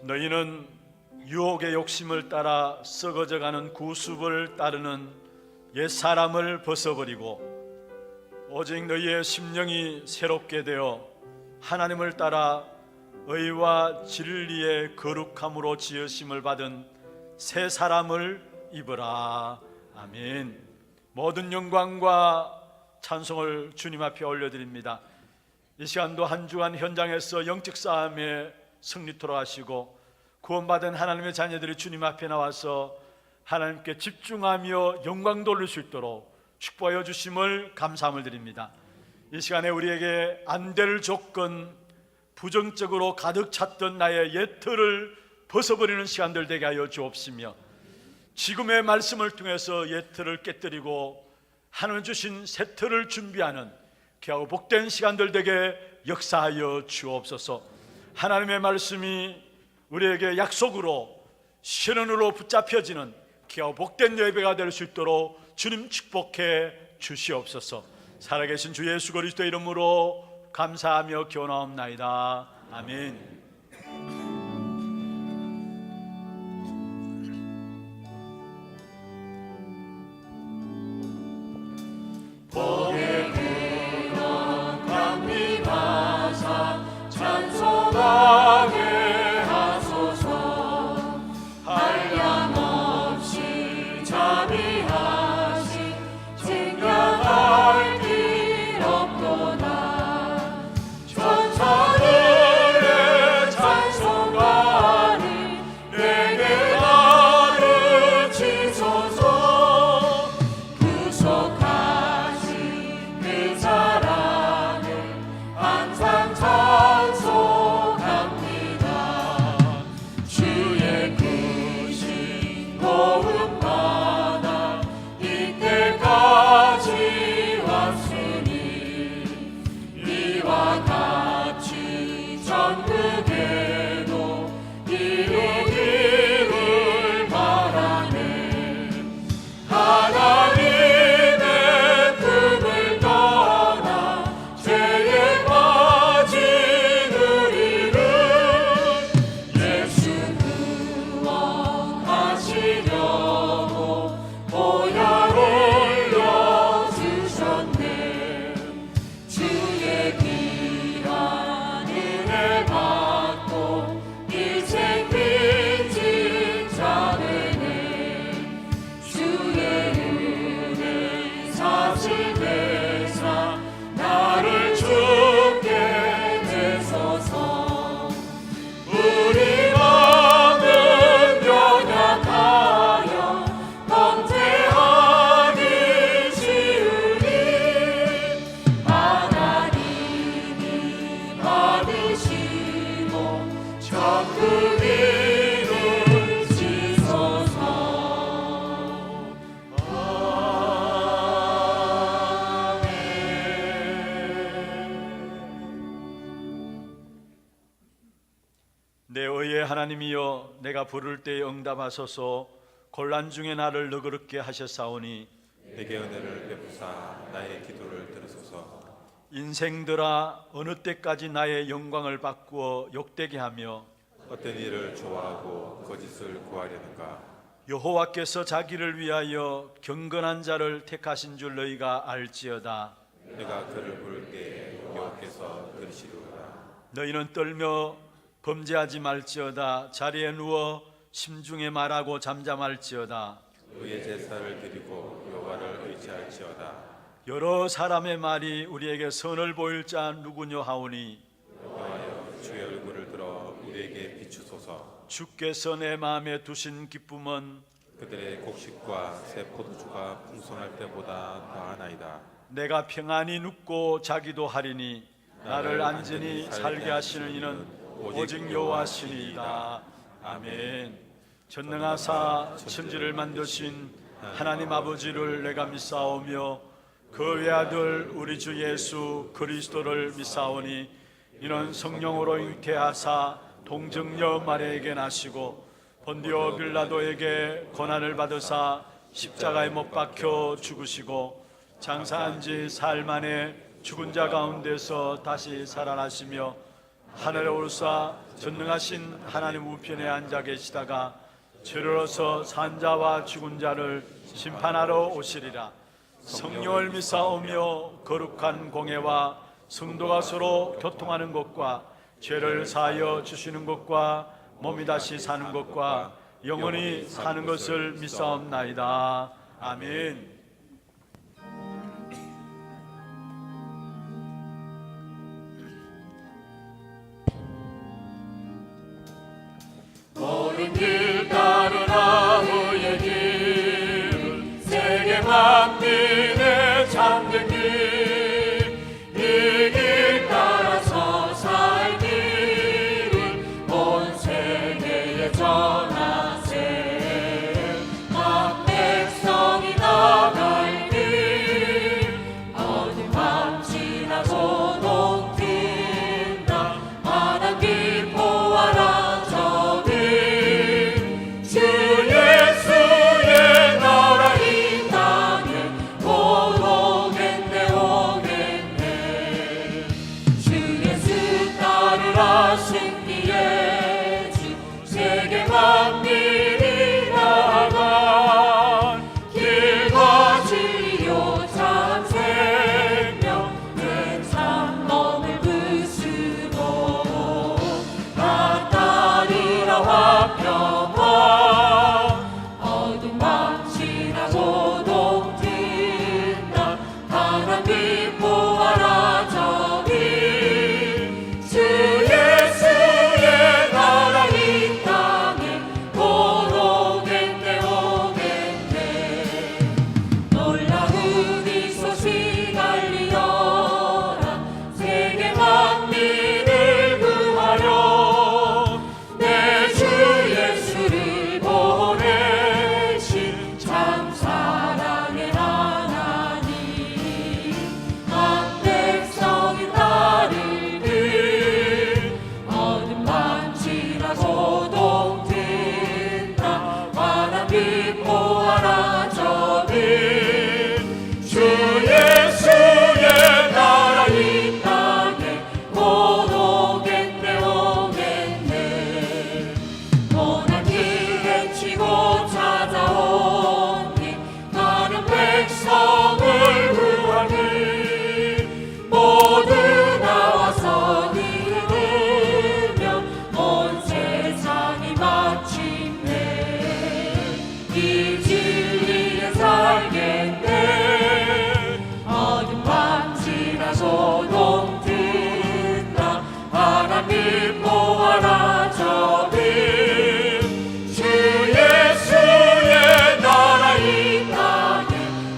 너희는 유혹의 욕심을 따라 썩어져가는 구습을 따르는 옛사람을 벗어버리고 오직 너희의 심령이 새롭게 되어 하나님을 따라 의와 진리의 거룩함으로 지으심을 받은 새 사람을 입으라. 아멘. 모든 영광과 찬송을 주님 앞에 올려드립니다. 이 시간도 한 주간 현장에서 영적 싸움에 승리토록 하시고 구원받은 하나님의 자녀들이 주님 앞에 나와서 하나님께 집중하며 영광 돌릴 수 있도록 축복하여 주심을 감사함을 드립니다. 이 시간에 우리에게 안 될 조건, 부정적으로 가득 찼던 나의 옛 틀을 벗어버리는 시간들 되게 하여 주옵시며 지금의 말씀을 통해서 옛 틀을 깨뜨리고 하나님 주신 새 틀을 준비하는 귀하고 복된 시간들 되게 역사하여 주옵소서. 하나님의 말씀이 우리에게 약속으로 실현으로 붙잡혀지는 귀하고 복된 예배가 될 수 있도록 주님 축복해 주시옵소서. 살아계신 주 예수 그리스도의 이름으로 감사하며 기원하옵나이다. 아멘. 복의 근원 강림하사 찬송하게 하소서. 한량없이 자비하시 증량할 길 없도다. 천사들의 찬송가를 내게 가르치소서. 구속하신 그 사랑을 항상 찬송합니다. 주의 크신 도움받아 이때까지 왔으니 이와 같이 전국에도 이루기를 바라네. 하나님의 품을 떠나 죄에 빠진 우리를 예수 구원하시려고 보혈 올려주셨네. 주의 귀한 은혜 받고 이제 빚진 자되네. 주의 은혜 사실대사 나를 죽게 되소서. 우리 마음은 연약하여 범죄하기 쉬우니 하나님이 받으시고 천국 이루시소서. 내 의의 하나님이여, 내가 부를 때에 응답하소서. 곤란 중에 나를 너그럽게 하셨사오니 내게 은혜를 베푸사 나의 기도를 들으소서. 인생들아, 어느 때까지 나의 영광을 바꾸어 욕되게 하며 헛된 일을 좋아하고 거짓을 구하려는가. 여호와께서 자기를 위하여 경건한 자를 택하신 줄 너희가 알지어다. 내가 그를 부를 때에 여호와께서 들으시리로다. 너희는 떨며 범죄하지 말지어다. 자리에 누워 심중에 말하고 잠잠할지어다. 의의 제사를 드리고 여호와를 의지할지어다. 여러 사람의 말이 우리에게 선을 보일 자 누구뇨 하오니 여호와여, 주의 얼굴을 들어 우리에게 비추소서. 주께서 내 마음에 두신 기쁨은 그들의 곡식과 새 포도주가 풍성할 때보다 더하나이다. 내가 평안히 눕고 자기도 하리니 나를 안전히 살게 하시는 이는 오직 여호와시니이다. 아멘. 전능하사 천지를 만드신 하나님 아버지를 내가 믿사오며 그 외아들 우리 주 예수 그리스도를 믿사오니 이는 성령으로 잉태하사 동정녀 마리아에게 나시고 본디오 빌라도에게 고난을 받으사 십자가에 못 박혀 죽으시고 장사한 지 사흘 만에 죽은 자 가운데서 다시 살아나시며 하늘에 오르사 전능하신 하나님 우편에 앉아 계시다가 죄로서 산자와 죽은 자를 심판하러 오시리라. 성령을 믿사오며 거룩한 공회와 성도가 서로 교통하는 것과 죄를 사하여 주시는 것과 몸이 다시 사는 것과 영원히 사는 것을 믿사옵나이다. 아멘. 옳은 길 따르라 후의 길을 세계 만민의 참된 길, 이 길 따라서 살 길을 온 세계에 전하세. 각 백성이 나갈 길 어디 밤 지나도 동튼다. 하나님 길 보아라. 주 예수의 나라 이 땅에 곧 오겠네 오겠네. 주 예수 따르라 승리의 주 세계 만민이 나아간 길과 진리요 참 생명 내 참 몸을 부수고 나 따르라 화평 어둠 밤 지나고 동튼다. 하나님 보아라 저기 주 예수의 나라 이 땅에 곧 오겠네 오겠네. 놀라운 이 소식 알리어라. 세계 만민을 구하려 내 주 예수를 보내신 참 사랑의 하나님. 각 백성이 따르길 어둠 밤 지나고 동튼다. 하나님 보아라 저기 주 예수의 나라 이 땅에 곧 오겠네 오겠네. 고난 길 헤치고 찾아오니 나는 백성을 구하니 모두 나와서 믿으며 온 세상이 마침내 이 진리에 살겠네. 어둠 밤 지나고 동튼다. 하나님 보아라 저기 주 예수의 나라 이 땅에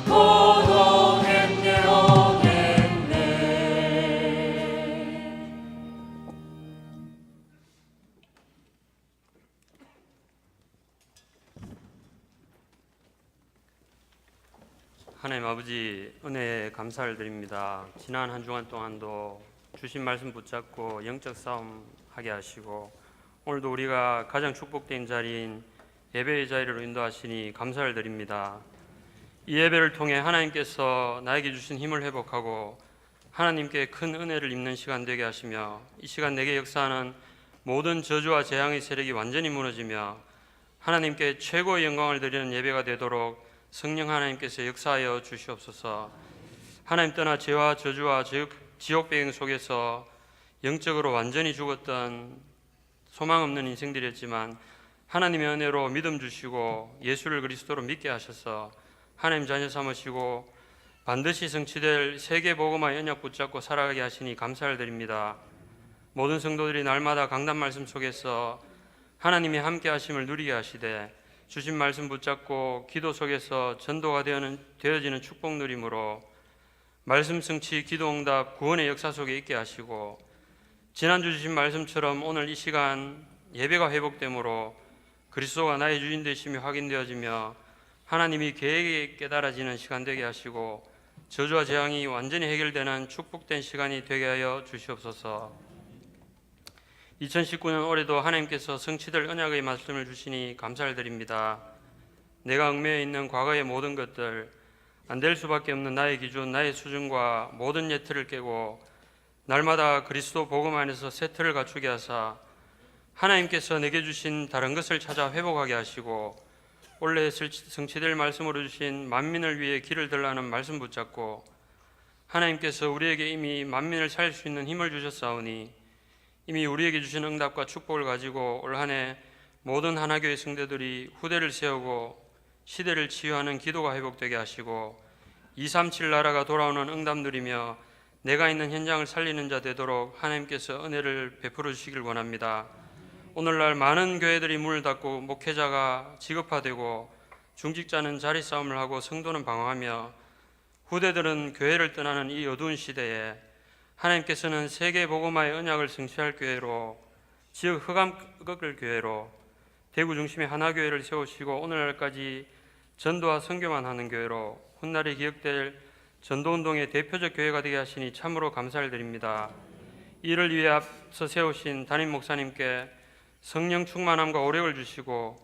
곧 오겠네 오겠네. 하나님 아버지 은혜에 감사를 드립니다. 지난 한 주간 동안도 주신 말씀 붙잡고 영적 싸움 하게 하시고 오늘도 우리가 가장 축복된 자리인 예배의 자리로 인도하시니 감사를 드립니다. 이 예배를 통해 하나님께서 나에게 주신 힘을 회복하고 하나님께 큰 은혜를 입는 시간 되게 하시며 이 시간 내게 역사하는 모든 저주와 재앙의 세력이 완전히 무너지며 하나님께 최고의 영광을 드리는 예배가 되도록 성령 하나님께서 역사하여 주시옵소서. 하나님 떠나 죄와 저주와 지옥 배경 속에서 영적으로 완전히 죽었던 소망 없는 인생들이었지만 하나님의 은혜로 믿음 주시고 예수를 그리스도로 믿게 하셔서 하나님 자녀 삼으시고 반드시 성취될 세계 복음화의 언약 붙잡고 살아가게 하시니 감사를 드립니다. 모든 성도들이 날마다 강단 말씀 속에서 하나님의 함께 하심을 누리게 하시되 주신 말씀 붙잡고 기도 속에서 전도가 되어지는 축복 누림으로 말씀 성취, 기도 응답, 구원의 역사 속에 있게 하시고 지난주 주신 말씀처럼 오늘 이 시간 예배가 회복됨으로 그리스도가 나의 주인 되심이 확인되어지며 하나님이 계획이 깨달아지는 시간 되게 하시고 저주와 재앙이 완전히 해결되는 축복된 시간이 되게 하여 주시옵소서. 2019년 올해도 하나님께서 성취될 언약의 말씀을 주시니 감사를 드립니다. 내가 얽매여 있는 과거의 모든 것들, 안 될 수밖에 없는 나의 기준, 나의 수준과 모든 예틀을 깨고 날마다 그리스도 복음 안에서 세트를 갖추게 하사 하나님께서 내게 주신 다른 것을 찾아 회복하게 하시고 원래 성취될 말씀으로 주신 만민을 위해 길을 들라는 말씀 붙잡고 하나님께서 우리에게 이미 만민을 살릴 수 있는 힘을 주셨사오니 이미 우리에게 주신 응답과 축복을 가지고 올 한 해 모든 하나교회 성도들이 후대를 세우고 시대를 치유하는 기도가 회복되게 하시고 237 나라가 돌아오는 응답 누리며 내가 있는 현장을 살리는 자 되도록 하나님께서 은혜를 베풀어 주시길 원합니다. 오늘날 많은 교회들이 문을 닫고 목회자가 지급화되고 중직자는 자리 싸움을 하고 성도는 방황하며 후대들은 교회를 떠나는 이 어두운 시대에 하나님께서는 세계 복음화의 언약을 성취할 교회로 지역 흑암 꺾을 교회로 대구 중심의 하나교회를 세우시고 오늘날까지 전도와 선교만 하는 교회로 훗날에 기억될 전도운동의 대표적 교회가 되게 하시니 참으로 감사를 드립니다. 이를 위해 앞서 세우신 담임 목사님께 성령 충만함과 오력을 주시고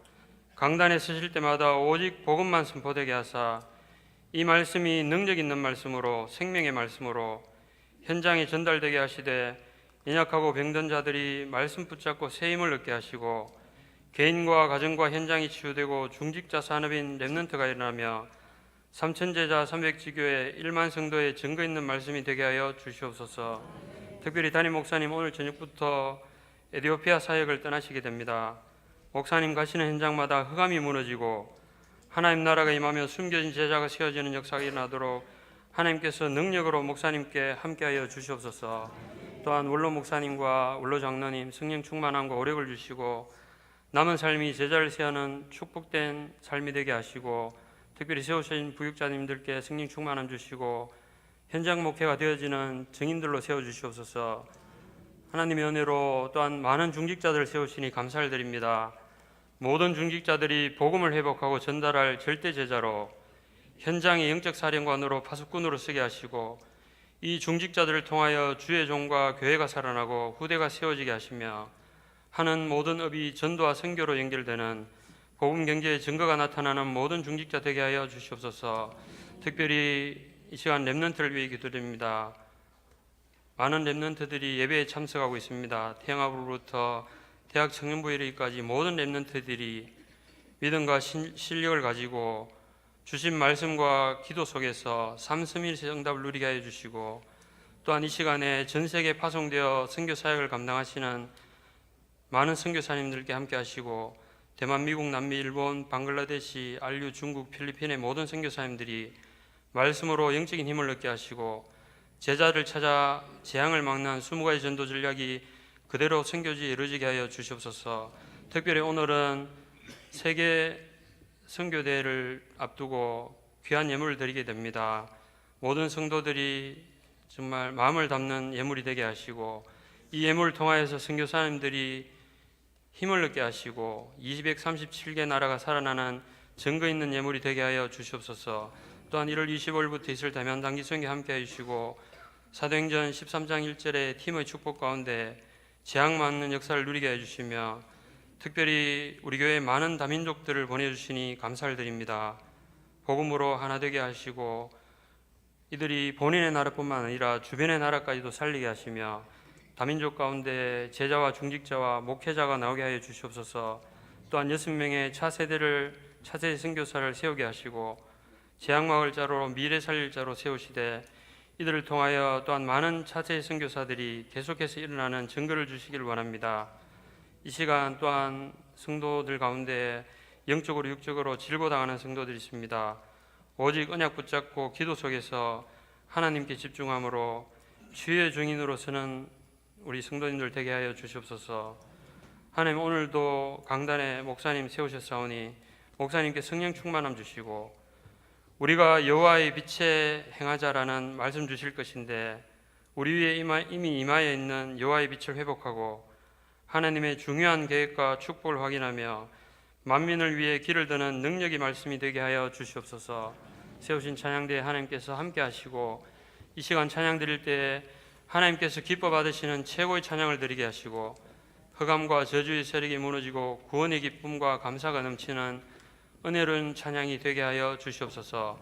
강단에 서실 때마다 오직 복음만 선포되게 하사 이 말씀이 능력 있는 말씀으로 생명의 말씀으로 현장에 전달되게 하시되 연약하고 병든 자들이 말씀 붙잡고 새 힘을 얻게 하시고 개인과 가정과 현장이 치유되고 중직자 산업인 렘넌트가 일어나며 삼천제자 300지교회 1만 성도의 증거 있는 말씀이 되게 하여 주시옵소서. 특별히 담임 목사님 오늘 저녁부터 에티오피아 사역을 떠나시게 됩니다. 목사님 가시는 현장마다 흑암이 무너지고 하나님 나라가 임하며 숨겨진 제자가 세워지는 역사가 일어나도록 하나님께서 능력으로 목사님께 함께하여 주시옵소서. 또한 원로 목사님과 원로 장로님 성령 충만함과 오력을 주시고 남은 삶이 제자를 세우는 축복된 삶이 되게 하시고 특별히 세우신 부육자님들께 성령 충만함 주시고 현장 목회가 되어지는 증인들로 세워주시옵소서. 하나님의 은혜로 또한 많은 중직자들을 세우시니 감사를 드립니다. 모든 중직자들이 복음을 회복하고 전달할 절대 제자로 현장의 영적 사령관으로 파수꾼으로 쓰게 하시고 이 중직자들을 통하여 주의 종과 교회가 살아나고 후대가 세워지게 하시며 하는 모든 업이 전도와 선교로 연결되는 복음 경제의 증거가 나타나는 모든 중직자 되게 하여 주시옵소서. 특별히 이 시간 렘넌트를 위해 기도드립니다. 많은 렘넌트들이 예배에 참석하고 있습니다. 태영아부로부터 대학 청년부에 이르기까지 모든 렘넌트들이 믿음과 실력을 가지고 주신 말씀과 기도 속에서 삼스밀 응답을 누리게 하여 주시고 또한 이 시간에 전 세계에 파송되어 선교 사역을 감당하시는 많은 선교사님들께 함께 하시고 대만, 미국, 남미, 일본, 방글라데시, 알류, 중국, 필리핀의 모든 선교사님들이 말씀으로 영적인 힘을 얻게 하시고 제자를 찾아 재앙을 막는 20가지 전도 전략이 그대로 선교지에 이루어지게 하여 주시옵소서. 특별히 오늘은 세계 선교대회를 앞두고 귀한 예물을 드리게 됩니다. 모든 성도들이 정말 마음을 담는 예물이 되게 하시고 이 예물을 통하여서 선교사님들이 힘을 얻게 하시고 237개 나라가 살아나는 증거 있는 예물이 되게 하여 주시옵소서. 또한 1월 25일부터 있을 대면 단기 선교 함께 해주시고 사도행전 13장 1절의 팀의 축복 가운데 재앙 맞는 역사를 누리게 해주시며 특별히 우리 교회에 많은 다민족들을 보내주시니 감사를 드립니다. 복음으로 하나 되게 하시고 이들이 본인의 나라뿐만 아니라 주변의 나라까지도 살리게 하시며 다민족 가운데 제자와 중직자와 목회자가 나오게 하여 주시옵소서. 또한 6명의 차세대 선교사를 세우게 하시고 재앙막을 자로 미래 살릴 자로 세우시되 이들을 통하여 또한 많은 차세대 선교사들이 계속해서 일어나는 증거를 주시길 원합니다. 이 시간 또한 성도들 가운데 영적으로 육적으로 질고당하는 성도들이 있습니다. 오직 언약 붙잡고 기도 속에서 하나님께 집중함으로 주의 증인으로서는 우리 성도님들 되게 하여 주시옵소서. 하나님 오늘도 강단에 목사님 세우셨사오니 목사님께 성령 충만함 주시고 우리가 여호와의 빛에 행하자라는 말씀 주실 것인데 우리 위에 이미 임하여 있는 여호와의 빛을 회복하고 하나님의 중요한 계획과 축복을 확인하며 만민을 위해 길을 드는 능력의 말씀이 되게 하여 주시옵소서. 세우신 찬양대에 하나님께서 함께 하시고 이 시간 찬양 드릴 때 하나님께서 기뻐 받으시는 최고의 찬양을 드리게 하시고 흑암과 저주의 세력이 무너지고 구원의 기쁨과 감사가 넘치는 은혜로운 찬양이 되게 하여 주시옵소서.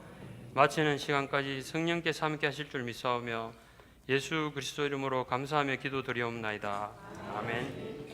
마치는 시간까지 성령께서 함께 하실 줄 믿사오며 예수 그리스도 이름으로 감사하며 기도드리옵나이다. 아멘.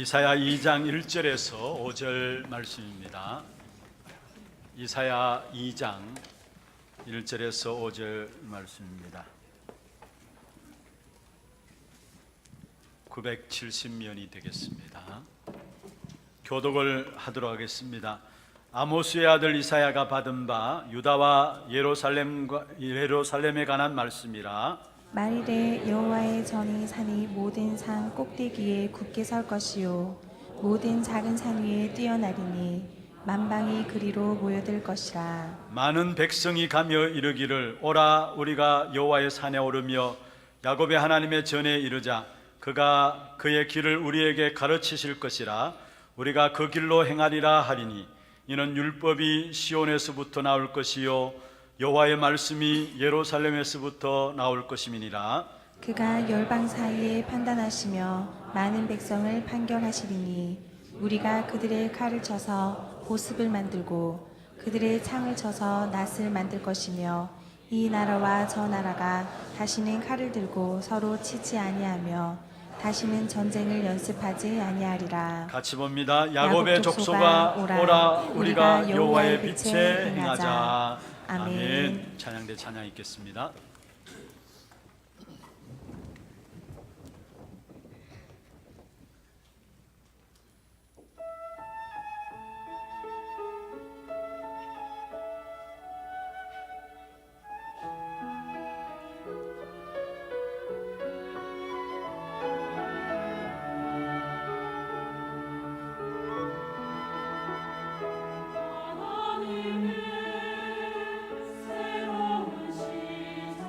이사야 2장 1절에서 5절 말씀입니다. 이사야 2장 1절에서 5절 말씀입니다. 970면이 되겠습니다. 교독을 하도록 하겠습니다. 아모스의 아들 이사야가 받은 바 유다와 예루살렘에 관한 말씀이라. 만일에 여호와의 전이 산이 모든 산 꼭대기에 굳게 설 것이요 모든 작은 산 위에 뛰어나리니 만방이 그리로 모여들 것이라. 많은 백성이 가며 이르기를 오라 우리가 여호와의 산에 오르며 야곱의 하나님의 전에 이르자. 그가 그의 길을 우리에게 가르치실 것이라. 우리가 그 길로 행하리라 하리니 이는 율법이 시온에서부터 나올 것이요 여호와의 말씀이 예루살렘에서부터 나올 것임이니라. 그가 열방 사이에 판단하시며 많은 백성을 판결하시리니 우리가 그들의 칼을 쳐서 보습을 만들고 그들의 창을 쳐서 낫을 만들 것이며 이 나라와 저 나라가 다시는 칼을 들고 서로 치지 아니하며 다시는 전쟁을 연습하지 아니하리라. 같이 봅니다. 야곱의 족속아 오라 우리가 여호와의 빛에 행하자. 아멘. 찬양대 찬양 있겠습니다. 새로운 시작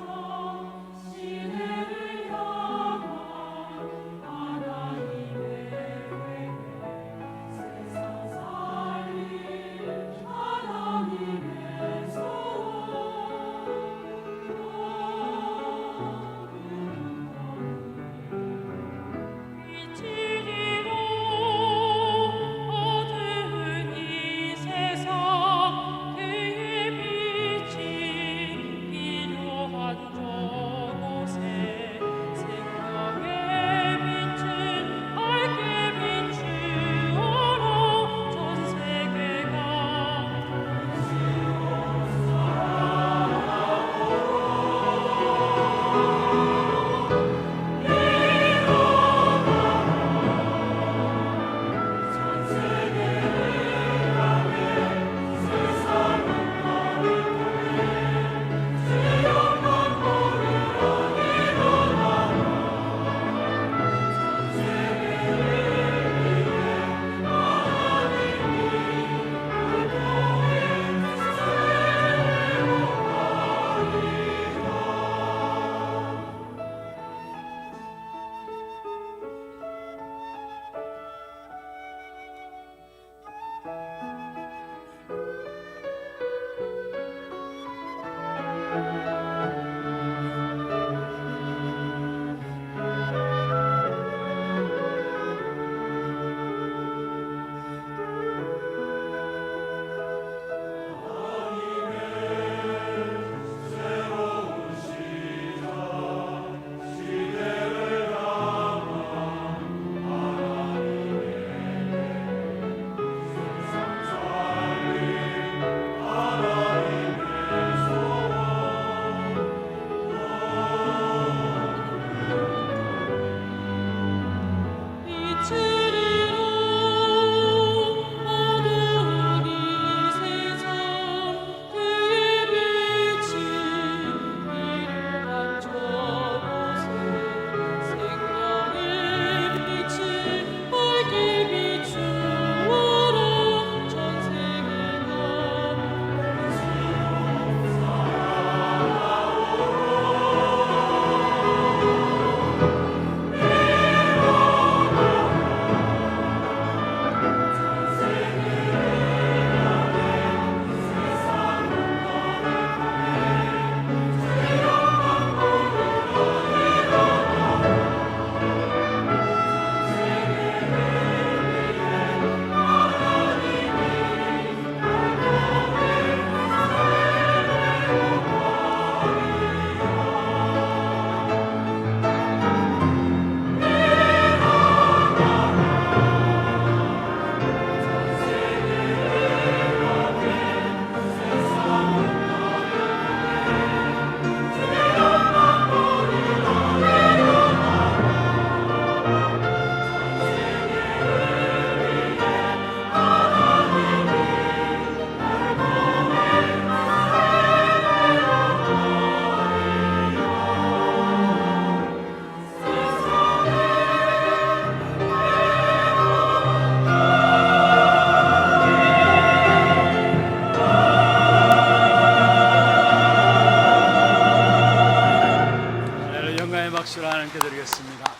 박수를 하나님께 드리겠습니다.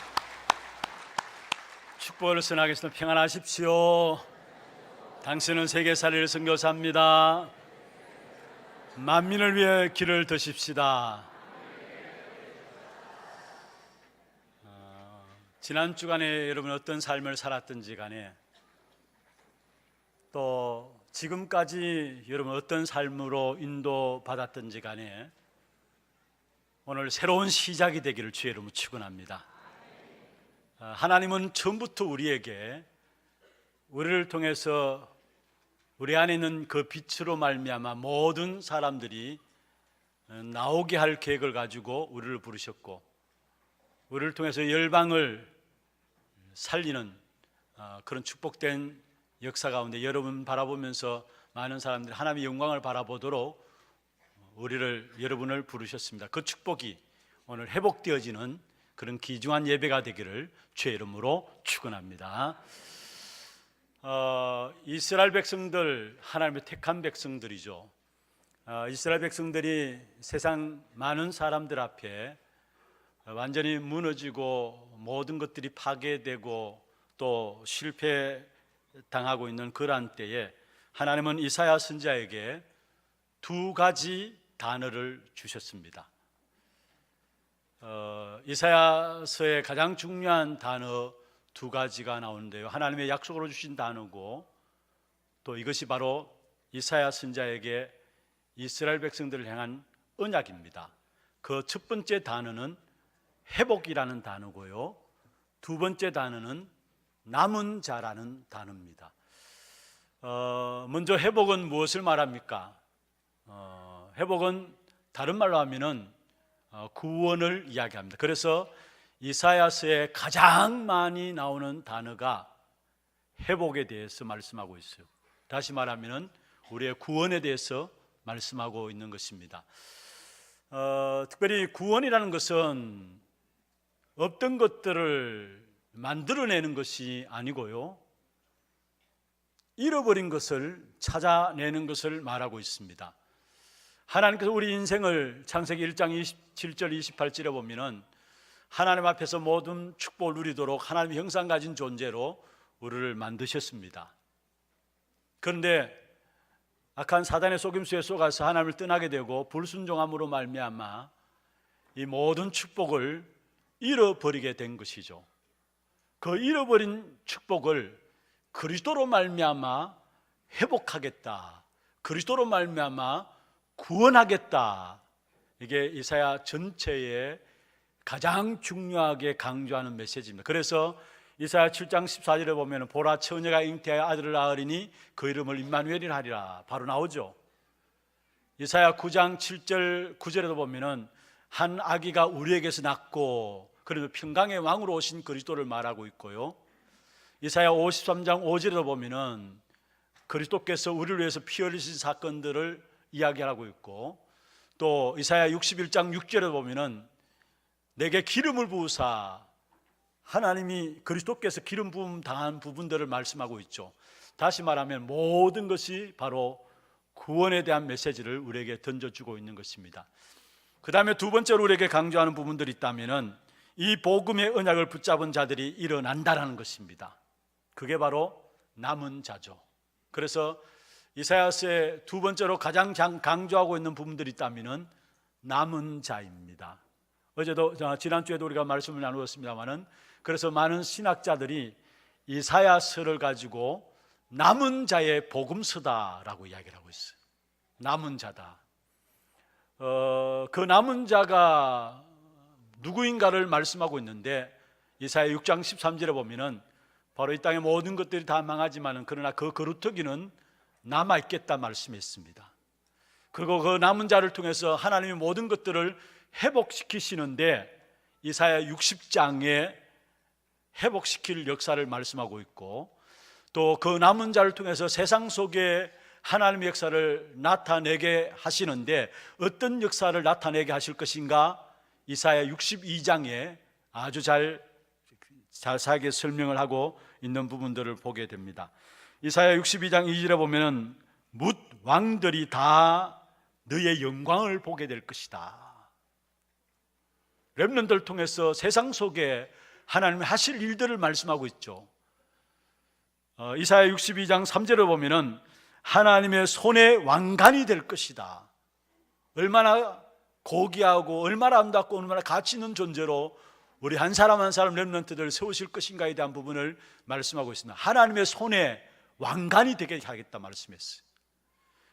축복을 선하겠습니다. 평안하십시오. 당신은 세계살이를 선교사입니다. 만민을 위해 길을 드십시다. 지난 주간에 여러분 어떤 삶을 살았든지 간에, 또 지금까지 여러분 어떤 삶으로 인도받았든지 간에 오늘 새로운 시작이 되기를 주의 이름으로 축원합니다. 하나님은 처음부터 우리에게, 우리를 통해서 우리 안에 있는 그 빛으로 말미암아 모든 사람들이 나오게 할 계획을 가지고 우리를 부르셨고, 우리를 통해서 열방을 살리는 그런 축복된 역사 가운데 여러분 바라보면서 많은 사람들이 하나님의 영광을 바라보도록 여러분을 부르셨습니다. 그 축복이 오늘 회복되어지는 그런 귀중한 예배가 되기를 주의 이름으로 축원합니다. 이스라엘 백성들, 하나님의 택한 백성들이죠. 이스라엘 백성들이 세상 많은 사람들 앞에 완전히 무너지고 모든 것들이 파괴되고 또 실패당하고 있는 그러한 때에 하나님은 이사야 선지자에게 두 가지 단어를 주셨습니다. 이사야서의 가장 중요한 단어 두 가지가 나오는데요, 하나님의 약속으로 주신 단어고, 또 이것이 바로 이사야 선지자에게 이스라엘 백성들을 향한 언약입니다. 그 첫 번째 단어는 회복이라는 단어고요, 두 번째 단어는 남은 자라는 단어입니다. 먼저 회복은 무엇을 말합니까? 회복은 다른 말로 하면은 구원을 이야기합니다. 그래서 이사야서에 가장 많이 나오는 단어가 회복에 대해서 말씀하고 있어요. 다시 말하면은 우리의 구원에 대해서 말씀하고 있는 것입니다. 특별히 구원이라는 것은 없던 것들을 만들어내는 것이 아니고요, 잃어버린 것을 찾아내는 것을 말하고 있습니다. 하나님께서 우리 인생을 창세기 1장 27절 28절에 보면은 하나님 앞에서 모든 축복을 누리도록 하나님의 형상 가진 존재로 우리를 만드셨습니다. 그런데 악한 사단의 속임수에 속아서 하나님을 떠나게 되고 불순종함으로 말미암아 이 모든 축복을 잃어버리게 된 것이죠. 그 잃어버린 축복을 그리스도로 말미암아 회복하겠다, 그리스도로 말미암아 구원하겠다, 이게 이사야 전체의 가장 중요하게 강조하는 메시지입니다. 그래서 이사야 7장 14절에 보면 보라 처녀가 잉태하여 아들을 낳으리니 그 이름을 임마누엘이라 하리라 바로 나오죠. 이사야 9장 7절 9절에도 보면은 한 아기가 우리에게서 낳고, 그러면 평강의 왕으로 오신 그리스도를 말하고 있고요, 이사야 53장 5절에도 보면은 그리스도께서 우리를 위해서 피 흘리신 사건들을 이야기하고 있고, 또 이사야 61장 6절에 보면은 내게 기름을 부으사, 하나님이 그리스도께서 기름 부음 당한 부분들을 말씀하고 있죠. 다시 말하면 모든 것이 바로 구원에 대한 메시지를 우리에게 던져주고 있는 것입니다. 그 다음에 두 번째로 우리에게 강조하는 부분들이 있다면은 이 복음의 언약을 붙잡은 자들이 일어난다라는 것입니다. 그게 바로 남은 자죠. 그래서 이사야서의 두 번째로 가장 강조하고 있는 부분들이 있다면은 남은 자입니다. 어제도 지난주에도 우리가 말씀을 나누었습니다만은, 그래서 많은 신학자들이 이사야서를 가지고 남은 자의 복음서다라고 이야기를 하고 있어요. 남은 자다. 그 남은 자가 누구인가를 말씀하고 있는데, 이사야 6장 13절에 보면은 바로 이 땅의 모든 것들이 다 망하지만은 그러나 그 거루터기는 남아 있겠다 말씀했습니다. 그리고 그 남은 자를 통해서 하나님이 모든 것들을 회복시키시는데 이사야 60장에 회복시킬 역사를 말씀하고 있고, 또 그 남은 자를 통해서 세상 속에 하나님의 역사를 나타내게 하시는데 어떤 역사를 나타내게 하실 것인가, 이사야 62장에 아주 자세하게 설명을 하고 있는 부분들을 보게 됩니다. 이사야 62장 2절에 보면은 뭇 왕들이 다 너의 영광을 보게 될 것이다. 렘넌트를 통해서 세상 속에 하나님이 하실 일들을 말씀하고 있죠. 이사야 62장 3절을 보면은 하나님의 손의 왕관이 될 것이다. 얼마나 고귀하고 얼마나 아름답고 얼마나 가치 있는 존재로 우리 한 사람 한 사람 렘넌트들을 세우실 것인가에 대한 부분을 말씀하고 있습니다. 하나님의 손에 왕관이 되게 하겠다 말씀했어요.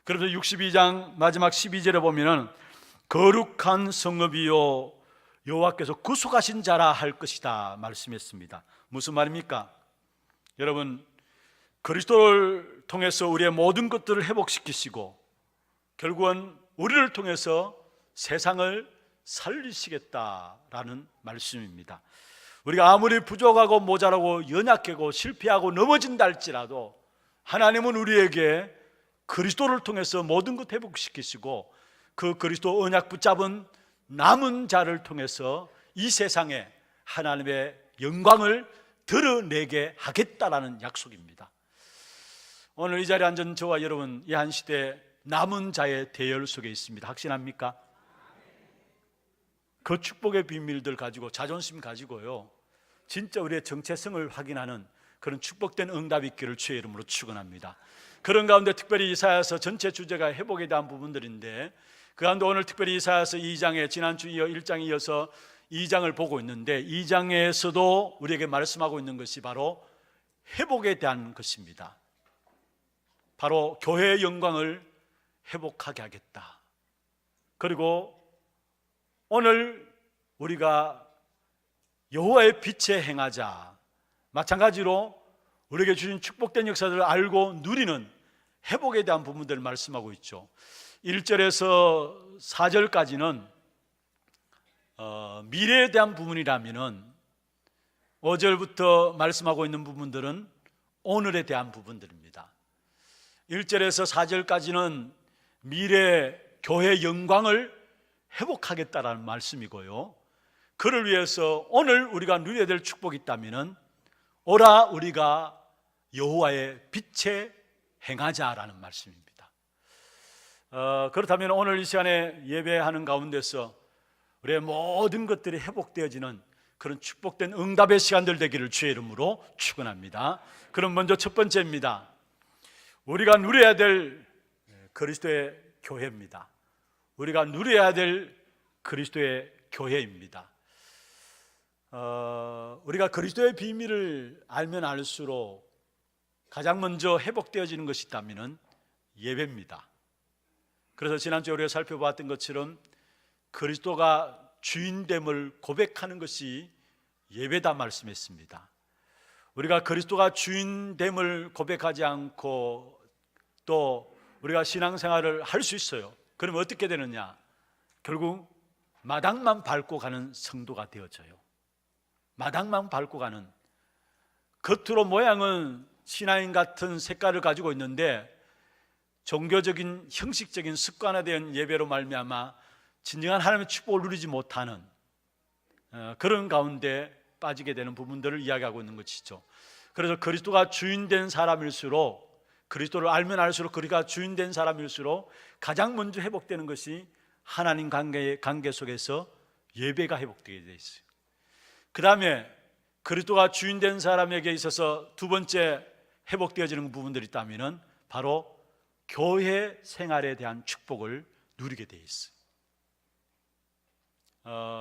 그래서 62장 마지막 12절에 보면은 거룩한 성읍이요 여호와께서 구속하신 자라 할 것이다 말씀했습니다. 무슨 말입니까? 여러분, 그리스도를 통해서 우리의 모든 것들을 회복시키시고 결국은 우리를 통해서 세상을 살리시겠다라는 말씀입니다. 우리가 아무리 부족하고 모자라고 연약하고 실패하고 넘어진다 할지라도 하나님은 우리에게 그리스도를 통해서 모든 것 회복시키시고 그 그리스도 언약 붙잡은 남은 자를 통해서 이 세상에 하나님의 영광을 드러내게 하겠다라는 약속입니다. 오늘 이 자리에 앉은 저와 여러분, 이 한 시대 남은 자의 대열 속에 있습니다. 확신합니까? 그 축복의 비밀들 가지고 자존심 가지고요, 진짜 우리의 정체성을 확인하는 그런 축복된 응답이 있기를 주의 이름으로 축원합니다. 그런 가운데 특별히 이사야서 전체 주제가 회복에 대한 부분들인데, 그 가운데 오늘 특별히 이사야서 2장에 지난주 이어 1장에 이어서 2장을 보고 있는데, 2장에서도 우리에게 말씀하고 있는 것이 바로 회복에 대한 것입니다. 바로 교회의 영광을 회복하게 하겠다. 그리고 오늘 우리가 여호와의 빛에 행하자, 마찬가지로 우리에게 주신 축복된 역사들을 알고 누리는 회복에 대한 부분들을 말씀하고 있죠. 1절에서 4절까지는 미래에 대한 부분이라면은 5절부터 말씀하고 있는 부분들은 오늘에 대한 부분들입니다. 1절에서 4절까지는 미래 교회 영광을 회복하겠다라는 말씀이고요, 그를 위해서 오늘 우리가 누려야 될 축복이 있다면은 오라 우리가 여호와의 빛에 행하자라는 말씀입니다. 그렇다면 오늘 이 시간에 예배하는 가운데서 우리의 모든 것들이 회복되어지는 그런 축복된 응답의 시간들 되기를 주의 이름으로 축원합니다. 그럼 먼저 첫 번째입니다. 우리가 누려야 될 그리스도의 교회입니다. 우리가 누려야 될 그리스도의 교회입니다. 우리가 그리스도의 비밀을 알면 알수록 가장 먼저 회복되어지는 것이 있다면 예배입니다. 그래서 지난주에 우리가 살펴봤던 것처럼 그리스도가 주인됨을 고백하는 것이 예배다 말씀했습니다. 우리가 그리스도가 주인됨을 고백하지 않고 또 우리가 신앙생활을 할 수 있어요. 그러면 어떻게 되느냐? 결국 마당만 밟고 가는 성도가 되어져요. 마당만 밟고 가는, 겉으로 모양은 신앙인 같은 색깔을 가지고 있는데 종교적인 형식적인 습관화된 예배로 말미암아 진정한 하나님의 축복을 누리지 못하는 그런 가운데 빠지게 되는 부분들을 이야기하고 있는 것이죠. 그래서 그리스도가 주인된 사람일수록, 그리스도를 알면 알수록 그리가 주인된 사람일수록 가장 먼저 회복되는 것이 하나님 관계 속에서 예배가 회복되게 되어 있어요. 그 다음에 그리스도가 주인된 사람에게 있어서 두 번째 회복되어지는 부분들이 있다면 바로 교회 생활에 대한 축복을 누리게 되어 있어요.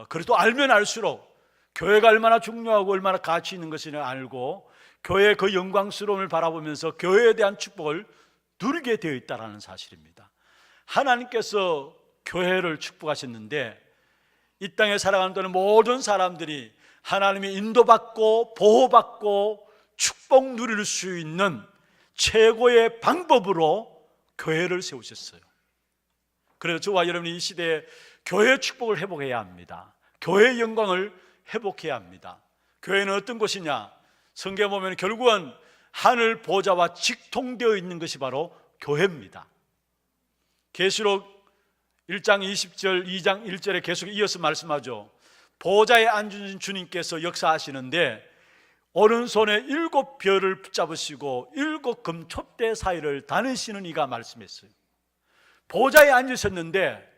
그리스도 알면 알수록 교회가 얼마나 중요하고 얼마나 가치 있는 것을 알고 교회의 그 영광스러움을 바라보면서 교회에 대한 축복을 누리게 되어 있다는 사실입니다. 하나님께서 교회를 축복하셨는데 이 땅에 살아가는 동안 모든 사람들이 하나님의 인도받고 보호받고 축복 누릴 수 있는 최고의 방법으로 교회를 세우셨어요. 그래서 저와 여러분이 이 시대에 교회의 축복을 회복해야 합니다. 교회의 영광을 회복해야 합니다. 교회는 어떤 곳이냐? 성경에 보면 결국은 하늘 보좌와 직통되어 있는 것이 바로 교회입니다. 계시록 1장 20절 2장 1절에 계속 이어서 말씀하죠. 보좌에 앉으신 주님께서 역사하시는데 오른손에 7별을 붙잡으시고 7 금촛대 사이를 다니시는 이가 말씀했어요. 보좌에 앉으셨는데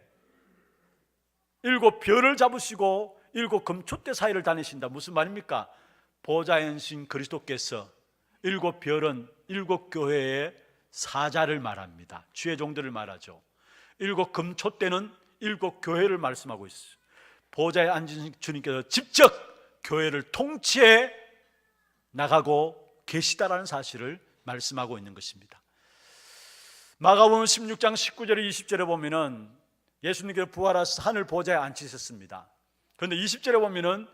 7별을 잡으시고 일곱 금촛대 사이를 다니신다. 무슨 말입니까? 보좌에 앉으신 그리스도께서 일곱 별은 일곱 교회의 사자를 말합니다. 주의 종들을 말하죠. 일곱 금촛대는 일곱 교회를 말씀하고 있어요. 보좌에 앉으신 주님께서 직접 교회를 통치해 나가고 계시다라는 사실을 말씀하고 있는 것입니다. 마가복음 16장 19절에 20절에 보면은 예수님께서 부활하셔서 하늘 보좌에 앉히셨습니다. 그런데 20절에 보면은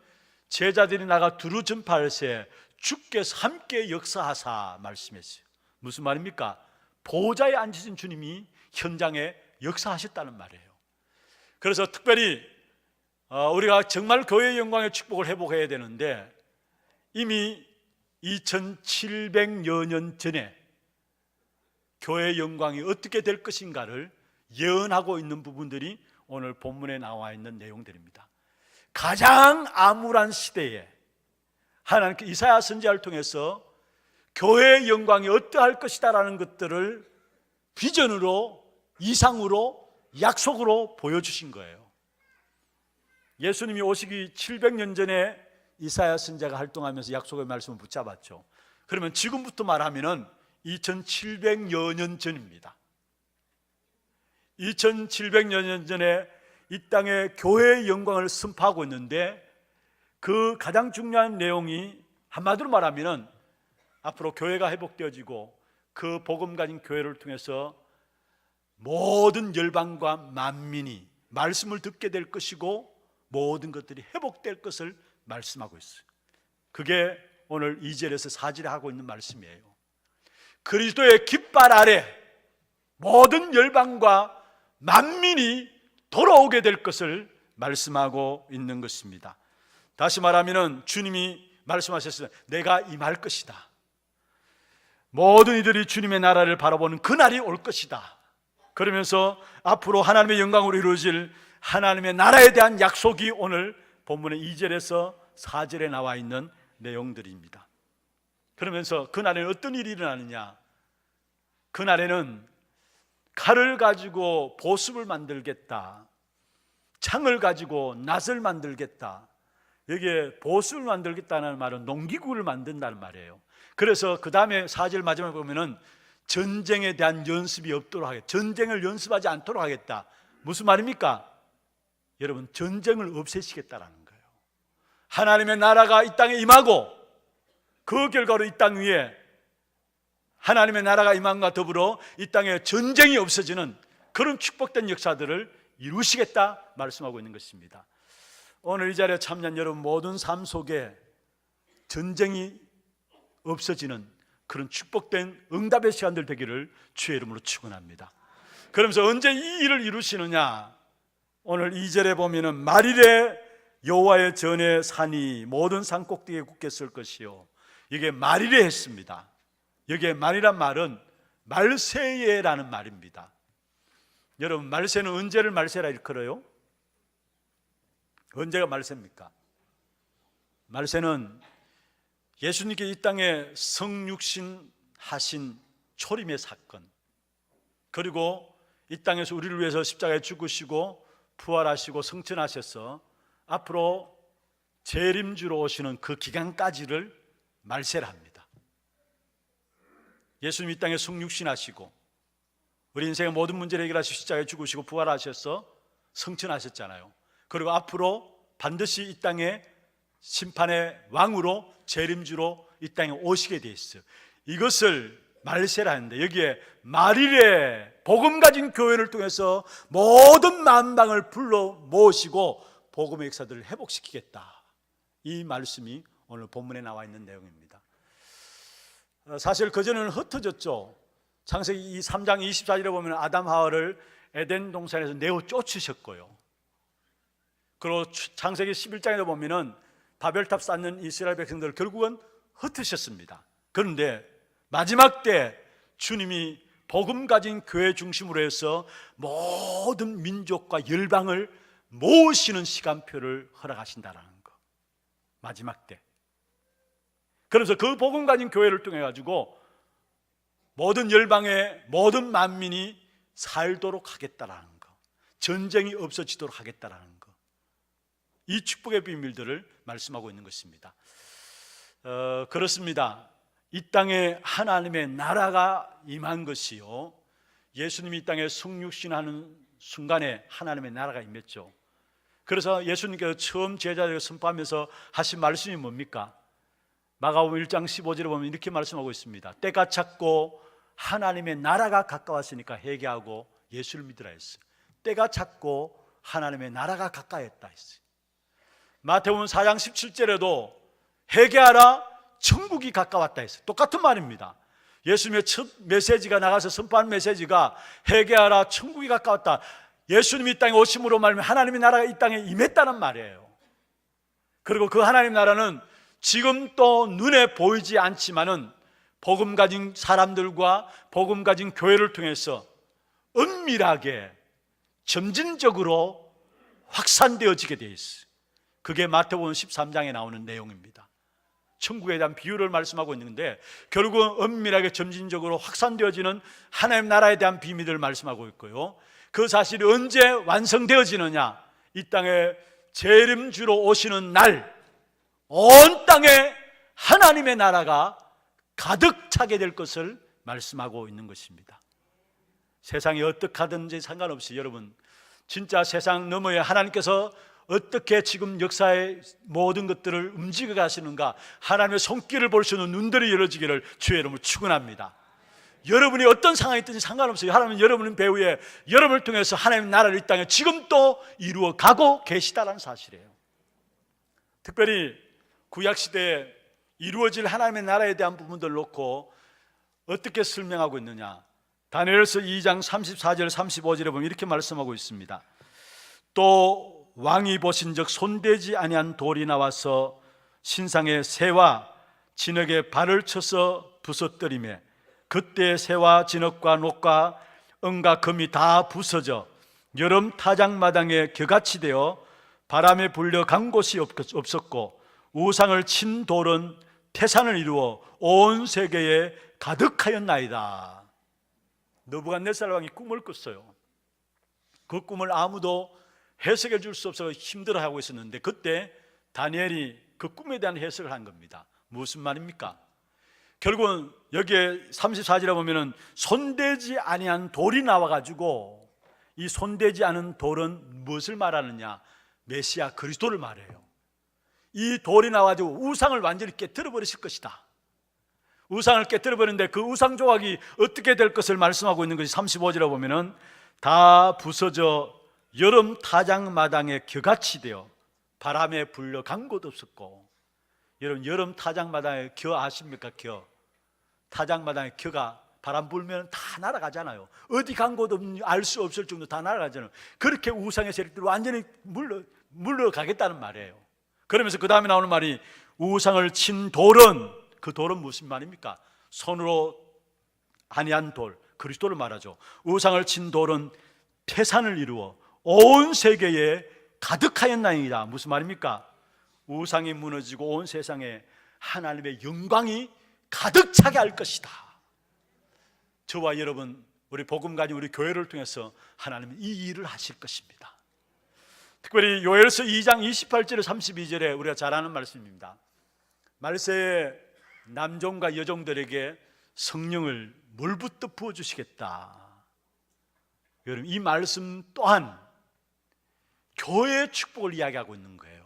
제자들이 나가 두루 전파할세 주께서 함께 역사하사 말씀했어요. 무슨 말입니까? 보좌에 앉으신 주님이 현장에 역사하셨다는 말이에요. 그래서 특별히 우리가 정말 교회의 영광의 축복을 회복해야 되는데 이미 2700여 년 전에 교회의 영광이 어떻게 될 것인가를 예언하고 있는 부분들이 오늘 본문에 나와 있는 내용들입니다. 가장 암울한 시대에 하나님께 이사야 선지자를 통해서 교회의 영광이 어떠할 것이다라는 것들을 비전으로, 이상으로, 약속으로 보여주신 거예요. 예수님이 오시기 700년 전에 이사야 선지자가 활동하면서 약속의 말씀을 붙잡았죠. 그러면 지금부터 말하면은 2700여 년 전입니다. 2700여 년 전에 이 땅에 교회의 영광을 선포하고 있는데 그 가장 중요한 내용이 한마디로 말하면 앞으로 교회가 회복되어지고 그 복음 가진 교회를 통해서 모든 열방과 만민이 말씀을 듣게 될 것이고 모든 것들이 회복될 것을 말씀하고 있어요. 그게 오늘 2절에서 4절에 하고 있는 말씀이에요. 그리스도의 깃발 아래 모든 열방과 만민이 돌아오게 될 것을 말씀하고 있는 것입니다. 다시 말하면 주님이 말씀하셨어요. 내가 임할 것이다. 모든 이들이 주님의 나라를 바라보는 그날이 올 것이다. 그러면서 앞으로 하나님의 영광으로 이루어질 하나님의 나라에 대한 약속이 오늘 본문의 2절에서 4절에 나와 있는 내용들입니다. 그러면서 그날에는 어떤 일이 일어나느냐? 그날에는 칼을 가지고 보습을 만들겠다, 창을 가지고 낫을 만들겠다. 여기에 보습을 만들겠다는 말은 농기구를 만든다는 말이에요. 그래서 그 다음에 4절 마지막에 보면은 전쟁에 대한 연습이 없도록 하겠다, 전쟁을 연습하지 않도록 하겠다. 무슨 말입니까? 여러분, 전쟁을 없애시겠다라는 거예요. 하나님의 나라가 이 땅에 임하고 그 결과로 이 땅 위에 하나님의 나라가 임함과 더불어 이 땅에 전쟁이 없어지는 그런 축복된 역사들을 이루시겠다 말씀하고 있는 것입니다. 오늘 이 자리에 참여한 여러분 모든 삶 속에 전쟁이 없어지는 그런 축복된 응답의 시간들 되기를 주의 이름으로 축원합니다. 그러면서 언제 이 일을 이루시느냐? 오늘 2절에 보면은 말일에 여호와의 전에 산이 모든 산 꼭대기에 굳게 설 것이요. 이게 말일에 했습니다. 여기에 말이란 말은 말세예라는 말입니다. 여러분, 말세는 언제를 말세라 일컬어요? 언제가 말세입니까? 말세는 예수님께 이 땅에 성육신 하신 초림의 사건, 그리고 이 땅에서 우리를 위해서 십자가에 죽으시고 부활하시고 승천하셔서 앞으로 재림주로 오시는 그 기간까지를 말세라 합니다. 예수님 이 땅에 성육신하시고 우리 인생의 모든 문제를 해결하시고 십자가에 죽으시고 부활하셔서 승천하셨잖아요. 그리고 앞으로 반드시 이 땅에 심판의 왕으로 재림주로 이 땅에 오시게 돼 있어요. 이것을 말세라 하는데 여기에 말일에 복음 가진 교회를 통해서 모든 만방을 불러 모으시고 복음의 역사들을 회복시키겠다. 이 말씀이 오늘 본문에 나와 있는 내용입니다. 사실 그전에는 흩어졌죠. 창세기 3장 24절에 보면 아담 하와를 에덴 동산에서 내어 쫓으셨고요. 그리고 창세기 11장에 보면은 바벨탑 쌓는 이스라엘 백성들 결국은 흩으셨습니다. 그런데 마지막 때 주님이 복음 가진 교회 중심으로 해서 모든 민족과 열방을 모으시는 시간표를 허락하신다는 거. 마지막 때. 그래서 그 복음 가진 교회를 통해 가지고 모든 열방의 모든 만민이 살도록 하겠다라는 거, 전쟁이 없어지도록 하겠다라는 거. 이 축복의 비밀들을 말씀하고 있는 것입니다. 그렇습니다. 이 땅에 하나님의 나라가 임한 것이요, 예수님이 이 땅에 성육신하는 순간에 하나님의 나라가 임했죠. 그래서 예수님께서 처음 제자들에게 선포하면서 하신 말씀이 뭡니까? 마가복음 1장 15절에 보면 이렇게 말씀하고 있습니다. 때가 찼고 하나님의 나라가 가까웠으니까 회개하고 예수를 믿으라 했어요. 때가 찼고 하나님의 나라가 가까웠다 했어요. 마태복음 4장 17절에도 회개하라 천국이 가까웠다 했어요. 똑같은 말입니다. 예수님의 첫 메시지가 나가서 선포한 메시지가 회개하라 천국이 가까웠다. 예수님이 이 땅에 오심으로 말하면 하나님의 나라가 이 땅에 임했다는 말이에요. 그리고 그 하나님 나라는 지금 또 눈에 보이지 않지만은 복음 가진 사람들과 복음 가진 교회를 통해서 은밀하게 점진적으로 확산되어지게 되어 있어요. 그게 마태복음 13장에 나오는 내용입니다. 천국에 대한 비유를 말씀하고 있는데 결국은 은밀하게 점진적으로 확산되어지는 하나님 나라에 대한 비밀을 말씀하고 있고요. 그 사실이 언제 완성되어지느냐? 이 땅에 재림주로 오시는 날 온 땅에 하나님의 나라가 가득 차게 될 것을 말씀하고 있는 것입니다. 세상이 어떻게 하든지 상관없이 여러분, 진짜 세상 너머에 하나님께서 어떻게 지금 역사의 모든 것들을 움직여 가시는가, 하나님의 손길을 볼 수 있는 눈들이 열어지기를 주의 이름으로 축원합니다. 여러분이 어떤 상황이 있든지 상관없어요. 하나님은 여러분의 배후에 여러분을 통해서 하나님의 나라를 이 땅에 지금 또 이루어 가고 계시다는 사실이에요. 특별히 구약시대에 이루어질 하나님의 나라에 대한 부분들을 놓고 어떻게 설명하고 있느냐, 다니엘서 2장 34절 35절에 보면 이렇게 말씀하고 있습니다. 또 왕이 보신 적 손대지 아니한 돌이 나와서 신상의 새와 진흙에 발을 쳐서 부서뜨리매 그때 새와 진흙과 녹과 은과 금이 다 부서져 여름 타작마당에 겨같이 되어 바람에 불려 간 곳이 없었고 우상을 친 돌은 태산을 이루어 온 세계에 가득하였나이다. 느부갓네살 왕이 꿈을 꿨어요. 그 꿈을 아무도 해석해 줄 수 없어서 힘들어하고 있었는데 그때 다니엘이 그 꿈에 대한 해석을 한 겁니다. 무슨 말입니까? 결국은 여기에 34절에 보면은 손대지 아니한 돌이 나와가지고, 이 손대지 않은 돌은 무엇을 말하느냐? 메시아 그리스도를 말해요. 이 돌이 나와가지고 우상을 완전히 깨뜨려 버리실 것이다. 우상을 깨뜨려 버리는데 그 우상 조각이 어떻게 될 것을 말씀하고 있는 것이 35절에 보면은 다 부서져 여름 타작마당에 겨같이 되어 바람에 불려 간 곳 없었고. 여러분, 여름 타작마당에 겨 아십니까? 겨. 타작마당에 겨가 바람 불면 다 날아가잖아요. 어디 간 곳 없는 알 수 없을 정도 다 날아가잖아요. 그렇게 우상의 세력들이 완전히 물러가겠다는 말이에요. 그러면서 그 다음에 나오는 말이 우상을 친 돌은, 그 돌은 무슨 말입니까? 손으로 아니한 돌, 그리스도를 말하죠. 우상을 친 돌은 태산을 이루어 온 세계에 가득하였나이다. 무슨 말입니까? 우상이 무너지고 온 세상에 하나님의 영광이 가득 차게 할 것이다. 저와 여러분, 우리 복음 가진 우리 교회를 통해서 하나님은 이 일을 하실 것입니다. 특별히 요엘서 2장 28절에 32절에 우리가 잘 아는 말씀입니다. 말세에 남종과 여종들에게 성령을 물부터 부어주시겠다. 여러분, 이 말씀 또한 교회의 축복을 이야기하고 있는 거예요.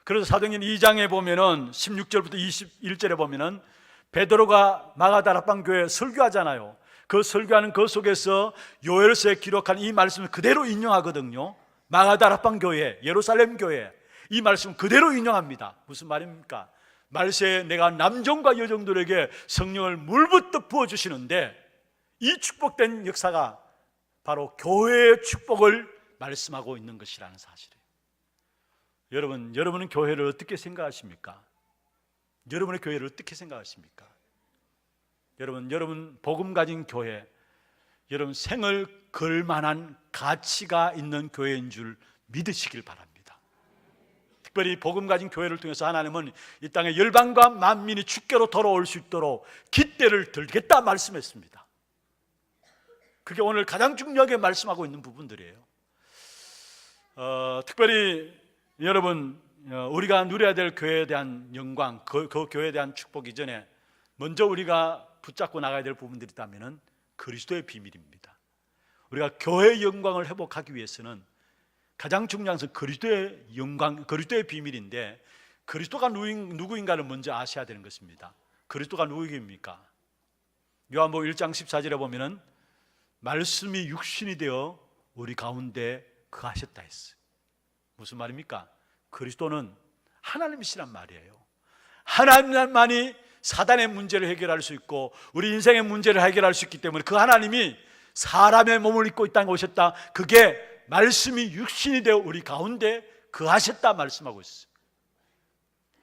그래서 사도행전 2장에 보면은 16절부터 21절에 보면은 베드로가 마가다락방 교회에 설교하잖아요. 그 설교하는 그 속에서 요엘서에 기록한 이 말씀을 그대로 인용하거든요. 마가다락방 교회, 예루살렘 교회, 이 말씀 그대로 인용합니다. 무슨 말입니까? 말세에 내가 남종과 여종들에게 성령을 물부터 부어주시는데, 이 축복된 역사가 바로 교회의 축복을 말씀하고 있는 것이라는 사실이에요. 여러분은 교회를 어떻게 생각하십니까? 여러분의 교회를 어떻게 생각하십니까? 여러분 복음 가진 교회, 여러분 생을 걸 만한 가치가 있는 교회인 줄 믿으시길 바랍니다. 특별히 복음 가진 교회를 통해서 하나님은 이 땅에 열방과 만민이 주께로 돌아올 수 있도록 깃대를 들겠다 말씀했습니다. 그게 오늘 가장 중요하게 말씀하고 있는 부분들이에요. 특별히 여러분, 우리가 누려야 될 교회에 대한 영광, 그 교회에 대한 축복 이전에 먼저 우리가 붙잡고 나가야 될 부분들이 있다면 그리스도의 비밀입니다. 우리가 교회의 영광을 회복하기 위해서는 가장 중요한 것은 그리스도의 영광, 그리스도의 비밀인데, 그리스도가 누구인가를 먼저 아셔야 되는 것입니다. 그리스도가 누구입니까? 요한복음 1장 14절에 보면은 말씀이 육신이 되어 우리 가운데 거하셨다 했어요. 무슨 말입니까? 그리스도는 하나님이시란 말이에요. 하나님만이 사단의 문제를 해결할 수 있고 우리 인생의 문제를 해결할 수 있기 때문에 그 하나님이 사람의 몸을 입고 이 땅에 오셨다. 그게 말씀이 육신이 되어 우리 가운데 거하셨다 말씀하고 있어요.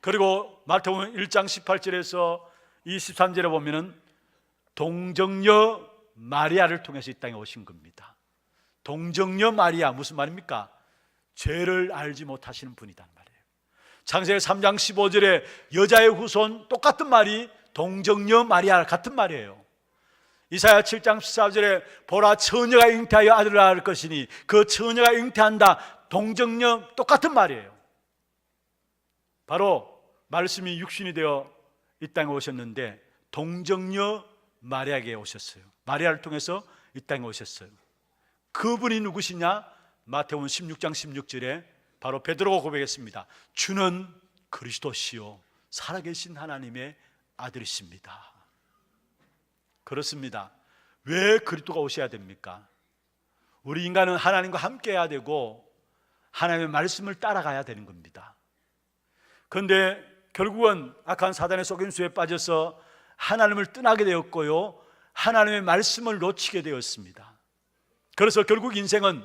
그리고 마태복음 1장 18절에서 23절에 보면은 동정녀 마리아를 통해서 이 땅에 오신 겁니다. 동정녀 마리아, 무슨 말입니까? 죄를 알지 못하시는 분이란 말이에요. 창세기 3장 15절에 여자의 후손, 똑같은 말이 동정녀 마리아, 같은 말이에요. 이사야 7장 14절에 보라 처녀가 잉태하여 아들을 낳을 것이니 그 처녀가 잉태한다, 동정녀, 똑같은 말이에요. 바로 말씀이 육신이 되어 이 땅에 오셨는데 동정녀 마리아에게 오셨어요. 마리아를 통해서 이 땅에 오셨어요. 그분이 누구시냐? 마태복음 16장 16절에 바로 베드로가 고백했습니다. 주는 그리스도시요 살아계신 하나님의 아들이십니다. 그렇습니다. 왜 그리스도가 오셔야 됩니까? 우리 인간은 하나님과 함께 해야 되고 하나님의 말씀을 따라가야 되는 겁니다. 그런데 결국은 악한 사단의 속임수에 빠져서 하나님을 떠나게 되었고요, 하나님의 말씀을 놓치게 되었습니다. 그래서 결국 인생은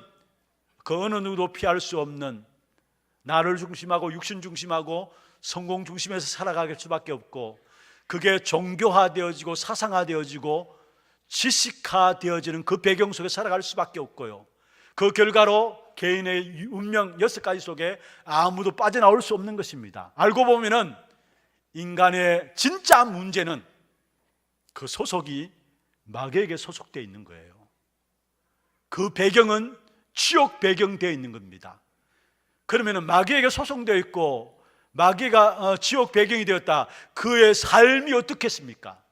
그 어느 누구도 피할 수 없는 나를 중심하고 육신 중심하고 성공 중심에서 살아갈 수밖에 없고, 그게 종교화되어지고 사상화되어지고 지식화되어지는 그 배경 속에 살아갈 수밖에 없고요, 그 결과로 개인의 운명 6가지 속에 아무도 빠져나올 수 없는 것입니다. 알고 보면은 인간의 진짜 문제는 그 소속이 마귀에게 소속되어 있는 거예요. 그 배경은 지옥 배경되어 있는 겁니다. 그러면 마귀에게 소송되어 있고 마귀가 지옥 배경이 되었다, 그의 삶이 어떻겠습니까?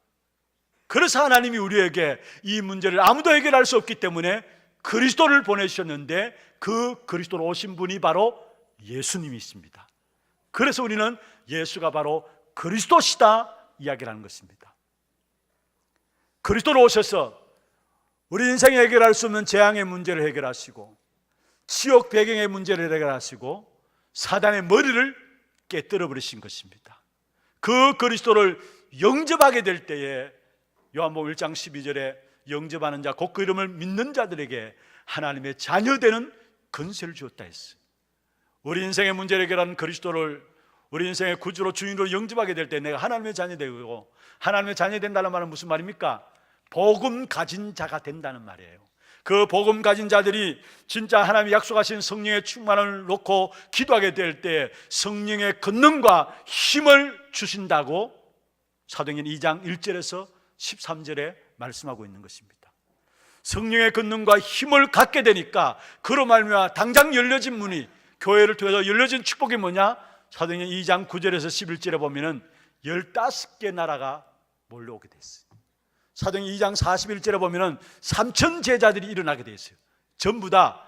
그래서 하나님이 우리에게 이 문제를 아무도 해결할 수 없기 때문에 그리스도를 보내주셨는데, 그 그리스도로 오신 분이 바로 예수님이십니다. 그래서 우리는 예수가 바로 그리스도시다 이야기를 하는 것입니다. 그리스도로 오셔서 우리 인생에 해결할 수 없는 재앙의 문제를 해결하시고 지옥 배경의 문제를 해결하시고 사단의 머리를 깨뜨려 버리신 것입니다. 그 그리스도를 영접하게 될 때에 요한복음 1장 12절에 영접하는 자 곧 그 이름을 믿는 자들에게 하나님의 자녀되는 권세를 주었다 했어요. 우리 인생의 문제를 해결하는 그리스도를 우리 인생의 구주로 주인으로 영접하게 될 때 내가 하나님의 자녀되고, 하나님의 자녀 된다는 말은 무슨 말입니까? 복음 가진 자가 된다는 말이에요. 그 복음 가진 자들이 진짜 하나님이 약속하신 성령의 충만을 놓고 기도하게 될 때 성령의 권능과 힘을 주신다고 사도행전 2장 1절에서 13절에 말씀하고 있는 것입니다. 성령의 권능과 힘을 갖게 되니까 그로 말미암아 당장 열려진 문이, 교회를 통해서 열려진 축복이 뭐냐? 사도행전 2장 9절에서 11절에 보면은 15개 나라가 몰려오게 됐어요. 사도행전 2장 41절에 보면은 3천 제자들이 일어나게 되었어요. 전부 다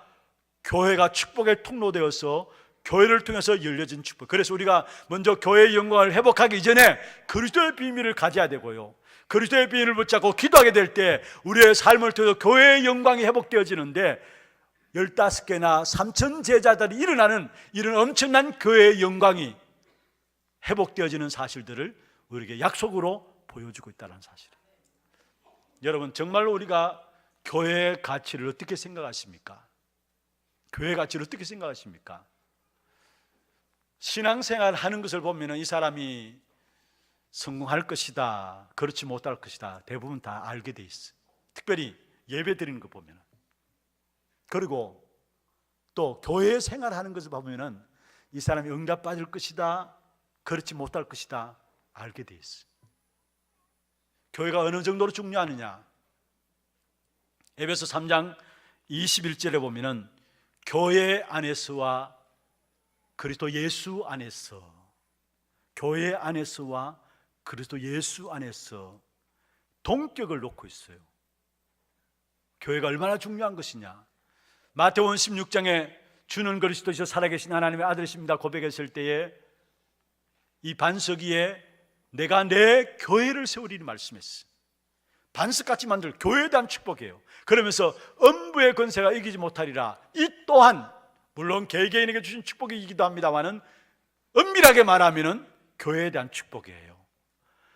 교회가 축복의 통로되어서 교회를 통해서 열려진 축복. 그래서 우리가 먼저 교회의 영광을 회복하기 이전에 그리스도의 비밀을 가져야 되고요, 그리스도의 비밀을 붙잡고 기도하게 될 때 우리의 삶을 통해서 교회의 영광이 회복되어지는데, 15개나 3천 제자들이 일어나는 이런 엄청난 교회의 영광이 회복되어지는 사실들을 우리에게 약속으로 보여주고 있다는 사실이에요. 여러분, 정말로 우리가 교회의 가치를 어떻게 생각하십니까? 교회의 가치를 어떻게 생각하십니까? 신앙생활 하는 것을 보면 이 사람이 성공할 것이다, 그렇지 못할 것이다, 대부분 다 알게 돼 있어요. 특별히 예배 드리는 거 보면. 그리고 또 교회 생활하는 것을 보면 이 사람이 응답 받을 것이다, 그렇지 못할 것이다 알게 돼 있어요. 교회가 어느 정도로 중요하느냐? 에베소 3장 21절에 보면은 교회 안에서와 그리스도 예수 안에서, 교회 안에서와 그리스도 예수 안에서 동격을 놓고 있어요. 교회가 얼마나 중요한 것이냐. 마태복음 16장에 주는 그리스도시요 살아계신 하나님의 아들이십니다 고백했을 때에 이 반석 위에 내가 내 교회를 세우리니 말씀했어요. 반석같이 만들 교회에 대한 축복이에요. 그러면서 음부의 권세가 이기지 못하리라. 이 또한 물론 개개인에게 주신 축복이기도 합니다만은 엄밀하게 말하면은 교회에 대한 축복이에요.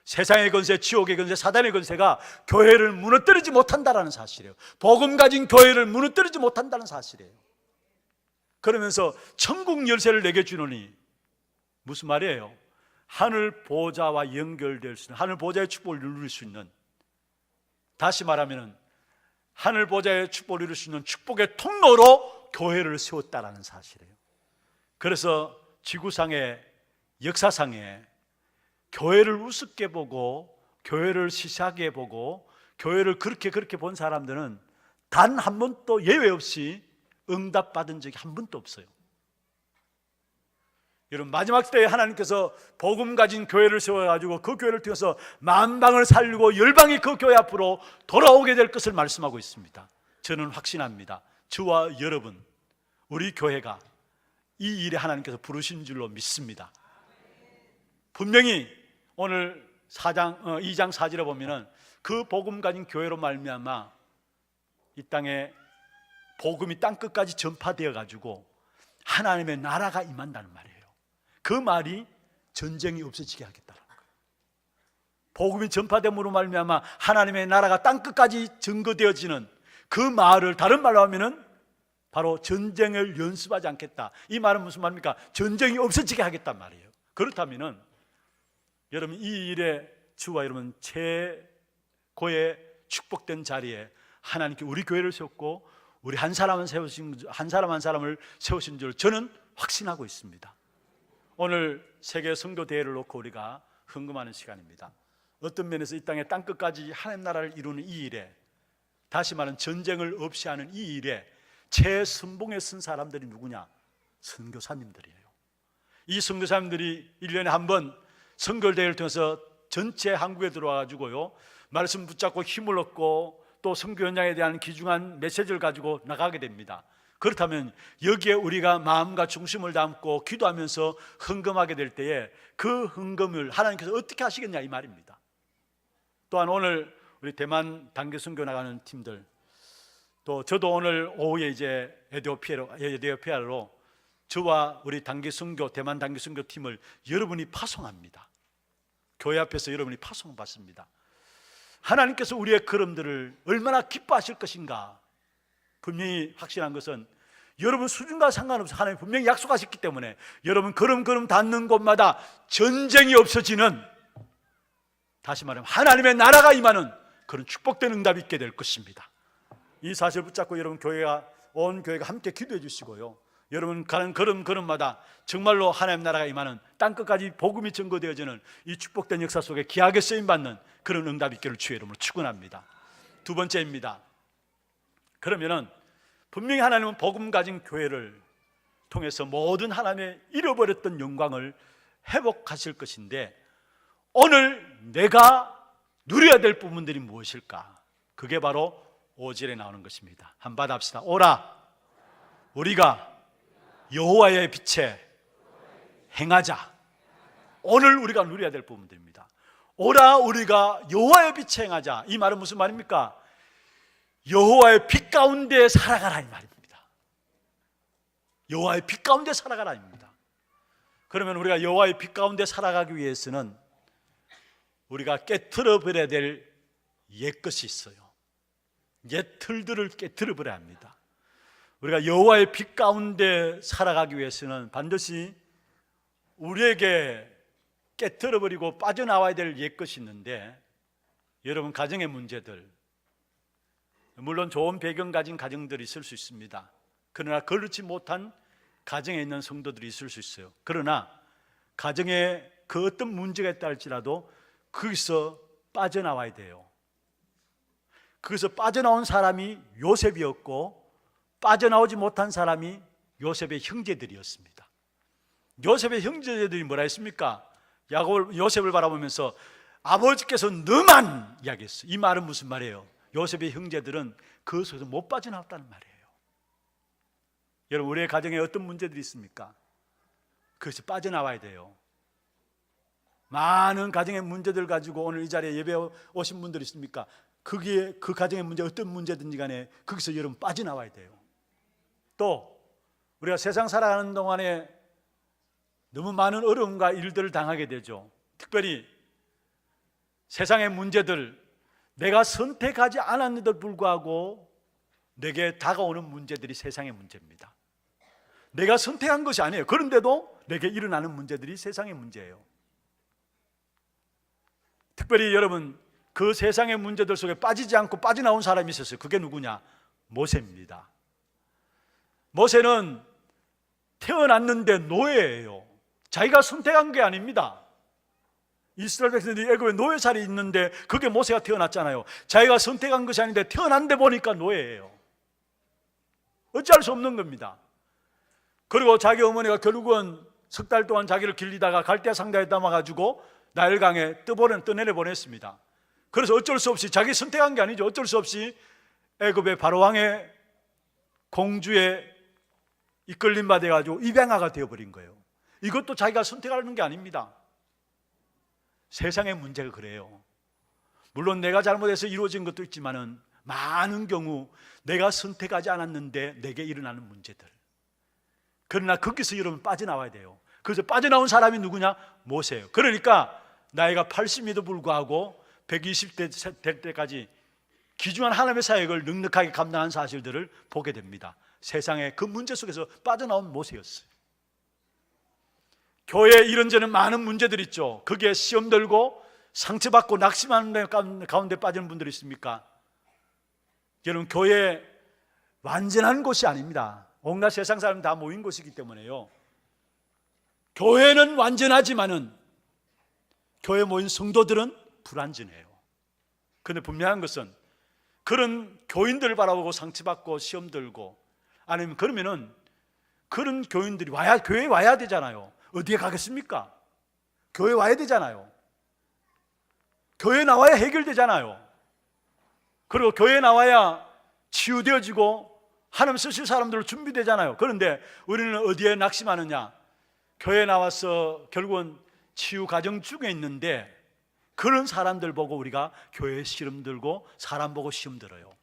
세상의 권세, 지옥의 권세, 사단의 권세가 교회를 무너뜨리지 못한다는 사실이에요. 복음 가진 교회를 무너뜨리지 못한다는 사실이에요. 그러면서 천국 열쇠를 내게 주노니 무슨 말이에요? 하늘 보좌와 연결될 수 있는, 하늘 보좌의 축복을 누릴 수 있는, 다시 말하면 하늘 보좌의 축복을 누릴 수 있는 축복의 통로로 교회를 세웠다는 사실이에요. 그래서 지구상의 역사상에 교회를 우습게 보고 교회를 시시하게 보고 교회를 그렇게 본 사람들은 단 한 번도 예외 없이 응답받은 적이 한 번도 없어요. 여러분, 마지막 때에 하나님께서 복음 가진 교회를 세워가지고 그 교회를 통해서 만방을 살리고 열방이 그 교회 앞으로 돌아오게 될 것을 말씀하고 있습니다. 저는 확신합니다. 저와 여러분, 우리 교회가 이 일에 하나님께서 부르신 줄로 믿습니다. 분명히 오늘 2장 4절에 보면은 그 복음 가진 교회로 말미암아 이 땅에 복음이 땅끝까지 전파되어 가지고 하나님의 나라가 임한다는 말이에요. 그 말이 전쟁이 없어지게 하겠다는 거예요. 복음이 전파됨으로 말미암아 하나님의 나라가 땅끝까지 증거되어지는 그 말을 다른 말로 하면은 바로 전쟁을 연습하지 않겠다. 이 말은 무슨 말입니까? 전쟁이 없어지게 하겠단 말이에요. 그렇다면은 여러분, 이 일에 주와 여러분 최고의 축복된 자리에 하나님께 우리 교회를 세웠고 우리 한 사람 한 사람을 세우신 줄 저는 확신하고 있습니다. 오늘 세계 선교 대회를 놓고 우리가 헌금하는 시간입니다. 어떤 면에서 이 땅의 땅끝까지 하나님 나라를 이루는 이 일에, 다시 말하는 전쟁을 없이 하는 이 일에 최선봉에 쓴 사람들이 누구냐? 선교사님들이에요. 이 선교사님들이 1년에 한 번 선교대회를 통해서 전체 한국에 들어와 가지고요 말씀 붙잡고 힘을 얻고 또 선교 현장에 대한 귀중한 메시지를 가지고 나가게 됩니다. 그렇다면 여기에 우리가 마음과 중심을 담고 기도하면서 헌금하게 될 때에 그 헌금을 하나님께서 어떻게 하시겠냐 이 말입니다. 또한 오늘 우리 대만 단기 선교 나가는 팀들, 또 저도 오늘 오후에 이제 에티오피아로 저와 우리 단기 선교, 대만 단기 선교 팀을 여러분이 파송합니다. 교회 앞에서 여러분이 파송받습니다. 하나님께서 우리의 걸음들을 얼마나 기뻐하실 것인가. 분명히 확실한 것은 여러분 수준과 상관없이 하나님 분명히 약속하셨기 때문에 여러분 걸음 닿는 곳마다 전쟁이 없어지는, 다시 말하면 하나님의 나라가 임하는 그런 축복된 응답이 있게 될 것입니다. 이 사실 붙잡고 여러분 온 교회가 함께 기도해 주시고요, 여러분 가는 걸음마다 정말로 하나님 나라가 임하는 땅끝까지 복음이 증거되어지는 이 축복된 역사 속에 귀하게 쓰임받는 그런 응답이 있기를 주의 이름으로 축원합니다. 두 번째입니다. 그러면은 분명히 하나님은 복음 가진 교회를 통해서 모든 하나님의 잃어버렸던 영광을 회복하실 것인데, 오늘 내가 누려야 될 부분들이 무엇일까? 그게 바로 5절에 나오는 것입니다. 한번 합시다. 오라 우리가 여호와의 빛에 행하자. 오늘 우리가 누려야 될 부분들입니다. 오라 우리가 여호와의 빛에 행하자. 이 말은 무슨 말입니까? 여호와의 빛 가운데 살아가라 이 말입니다. 여호와의 빛 가운데 살아가라 입니다. 그러면 우리가 여호와의 빛 가운데 살아가기 위해서는 우리가 깨트려 버려야 될 옛것이 있어요. 옛 틀들을 깨트려 버려야 합니다. 우리가 여호와의 빛 가운데 살아가기 위해서는 반드시 우리에게 깨트려 버리고 빠져나와야 될 옛것이 있는데, 여러분 가정의 문제들, 물론 좋은 배경 가진 가정들이 있을 수 있습니다. 그러나 그렇지 못한 가정에 있는 성도들이 있을 수 있어요. 그러나 가정에 그 어떤 문제가 있다 할지라도 거기서 빠져나와야 돼요. 거기서 빠져나온 사람이 요셉이었고 빠져나오지 못한 사람이 요셉의 형제들이었습니다. 요셉의 형제들이 뭐라 했습니까? 요셉을 바라보면서 아버지께서 너만 이야기했어요. 이 말은 무슨 말이에요? 요셉의 형제들은 그 속에서 못 빠져나왔다는 말이에요. 여러분, 우리의 가정에 어떤 문제들이 있습니까? 그것이 빠져나와야 돼요. 많은 가정의 문제들 가지고 오늘 이 자리에 예배 오신 분들 있습니까? 거기에 그 가정의 문제, 어떤 문제든지 간에 거기서 여러분 빠져나와야 돼요. 또 우리가 세상 살아가는 동안에 너무 많은 어려움과 일들을 당하게 되죠. 특별히 세상의 문제들, 내가 선택하지 않았는데도 불구하고 내게 다가오는 문제들이 세상의 문제입니다. 내가 선택한 것이 아니에요. 그런데도 내게 일어나는 문제들이 세상의 문제예요. 특별히 여러분, 그 세상의 문제들 속에 빠지지 않고 빠져나온 사람이 있었어요. 그게 누구냐? 모세입니다. 모세는 태어났는데 노예예요. 자기가 선택한 게 아닙니다. 이스라엘 백성들이 애굽에 노예살이 있는데 그게 모세가 태어났잖아요. 자기가 선택한 것이 아닌데 태어났는데 보니까 노예예요. 어찌할 수 없는 겁니다. 그리고 자기 어머니가 결국은 석 달 동안 자기를 길리다가 갈대아 상자에 담아가지고 나일강에 떠내려 보냈습니다. 그래서 어쩔 수 없이, 자기 선택한 게 아니죠. 어쩔 수 없이 애굽의 바로왕의 공주에 이끌림 받아가지고 입양아가 되어버린 거예요. 이것도 자기가 선택하는 게 아닙니다. 세상의 문제가 그래요. 물론 내가 잘못해서 이루어진 것도 있지만은 많은 경우 내가 선택하지 않았는데 내게 일어나는 문제들. 그러나 거기서 여러분 빠져나와야 돼요. 그래서 빠져나온 사람이 누구냐? 모세예요. 그러니까 나이가 80에도 불구하고 120대 될 때까지 귀중한 하나님의 사역을 넉넉하게 감당한 사실들을 보게 됩니다. 세상의 그 문제 속에서 빠져나온 모세였어요. 교회에 이런저런 많은 문제들이 있죠. 거기에 시험 들고 상처받고 낙심하는 가운데 빠지는 분들이 있습니까? 여러분, 교회 완전한 곳이 아닙니다. 온갖 세상 사람 다 모인 곳이기 때문에요. 교회는 완전하지만은 교회에 모인 성도들은 불완전해요. 그런데 분명한 것은 그런 교인들을 바라보고 상처받고 시험 들고, 아니면 그러면은 그런 교인들이 교회에 와야 되잖아요. 어디에 가겠습니까? 교회 와야 되잖아요. 교회 나와야 해결되잖아요. 그리고 교회 나와야 치유되어지고 하나님 쓰실 사람들로 준비되잖아요. 그런데 우리는 어디에 낙심하느냐? 교회 나와서 결국은 치유 과정 중에 있는데 그런 사람들 보고 우리가 교회에 시험 들고 사람 보고 시험 들어요.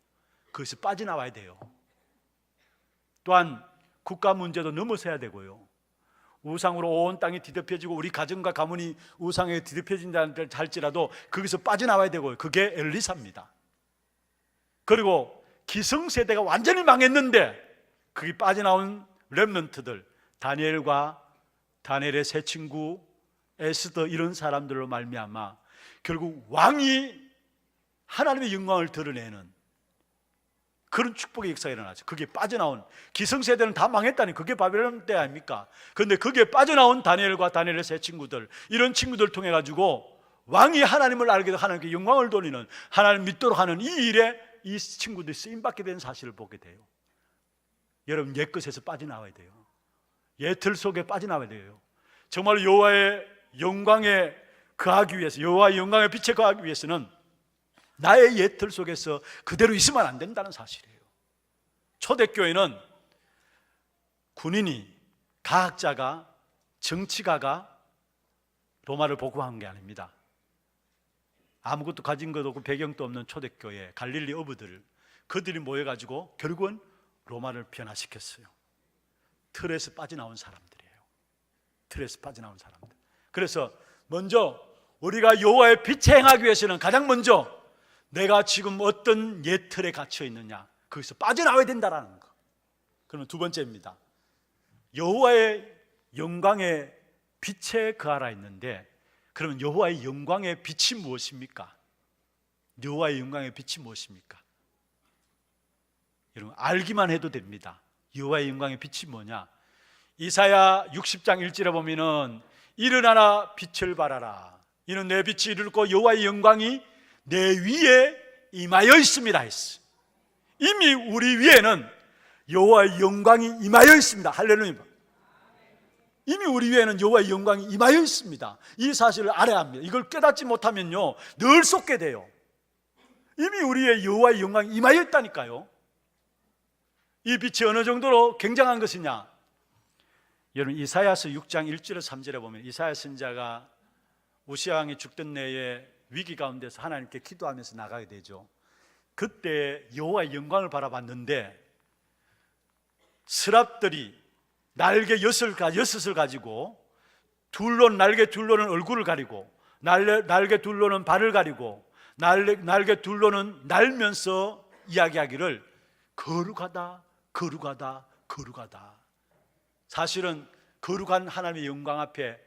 그것이 빠져나와야 돼요. 또한 국가 문제도 넘어서야 되고요. 우상으로 온 땅이 뒤덮여지고 우리 가정과 가문이 우상에 뒤덮여진다 할지라도 거기서 빠져나와야 되고요. 그게 엘리사입니다. 그리고 기성세대가 완전히 망했는데 거기 빠져나온 렘넌트들, 다니엘의 세 친구, 에스더, 이런 사람들로 말미암아 결국 왕이 하나님의 영광을 드러내는 그런 축복의 역사가 일어나죠. 그게 빠져나온, 기성세대는 다 망했다니 그게 바벨론 때 아닙니까? 그런데 그게 빠져나온 다니엘의 세 친구들, 이런 친구들을 통해 가지고 왕이 하나님을 알게 되고 하나님께 영광을 돌리는, 하나님을 믿도록 하는 이 일에 이 친구들이 쓰임받게 된 사실을 보게 돼요. 여러분, 옛것에서 빠져나와야 돼요. 옛틀 속에 빠져나와야 돼요. 정말 여호와의 영광에 거하기 위해서, 여호와의 영광의 빛에 거하기 위해서는 나의 옛틀 속에서 그대로 있으면 안 된다는 사실이에요. 초대교회는 군인이, 과학자가, 정치가가 로마를 복음한 게 아닙니다. 아무것도 가진 것도 없고 배경도 없는 초대교회 갈릴리 어부들, 그들이 모여가지고 결국은 로마를 변화시켰어요. 틀에서 빠져나온 사람들이에요. 틀에서 빠져나온 사람들. 그래서 먼저 우리가 여호와의 빛에 행하기 위해서는 가장 먼저 내가 지금 어떤 옛 틀에 갇혀 있느냐, 거기서 빠져나와야 된다라는 거. 그러면 두 번째입니다. 여호와의 영광의 빛에 거하라 했는데, 그러면 여호와의 영광의 빛이 무엇입니까? 여호와의 영광의 빛이 무엇입니까? 여러분, 알기만 해도 됩니다. 여호와의 영광의 빛이 뭐냐? 이사야 60장 1절에 보면은 일어나라 빛을 발하라, 이는 내 빛이 이르렀고 여호와의 영광이 내 위에 임하여 있습니다 했어. 이미 우리 위에는 여호와의 영광이 임하여 있습니다. 할렐루야. 이미 우리 위에는 여호와의 영광이 임하여 있습니다. 이 사실을 알아야 합니다. 이걸 깨닫지 못하면요 늘 속게 돼요. 이미 우리 위에 여호와의 영광이 임하여 있다니까요. 이 빛이 어느 정도로 굉장한 것이냐, 여러분 이사야서 6장 1절에서 3절에 보면 이사야 선지자가 우시아 왕이 죽던 내에 위기 가운데서 하나님께 기도하면서 나가게 되죠. 그때 여호와의 영광을 바라봤는데 스랍들이 날개 여섯을 가지고 날개 둘로는 얼굴을 가리고 날개 둘로는 발을 가리고 날개 둘로는 날면서 이야기하기를 거룩하다 거룩하다 거룩하다. 사실은 거룩한 하나님의 영광 앞에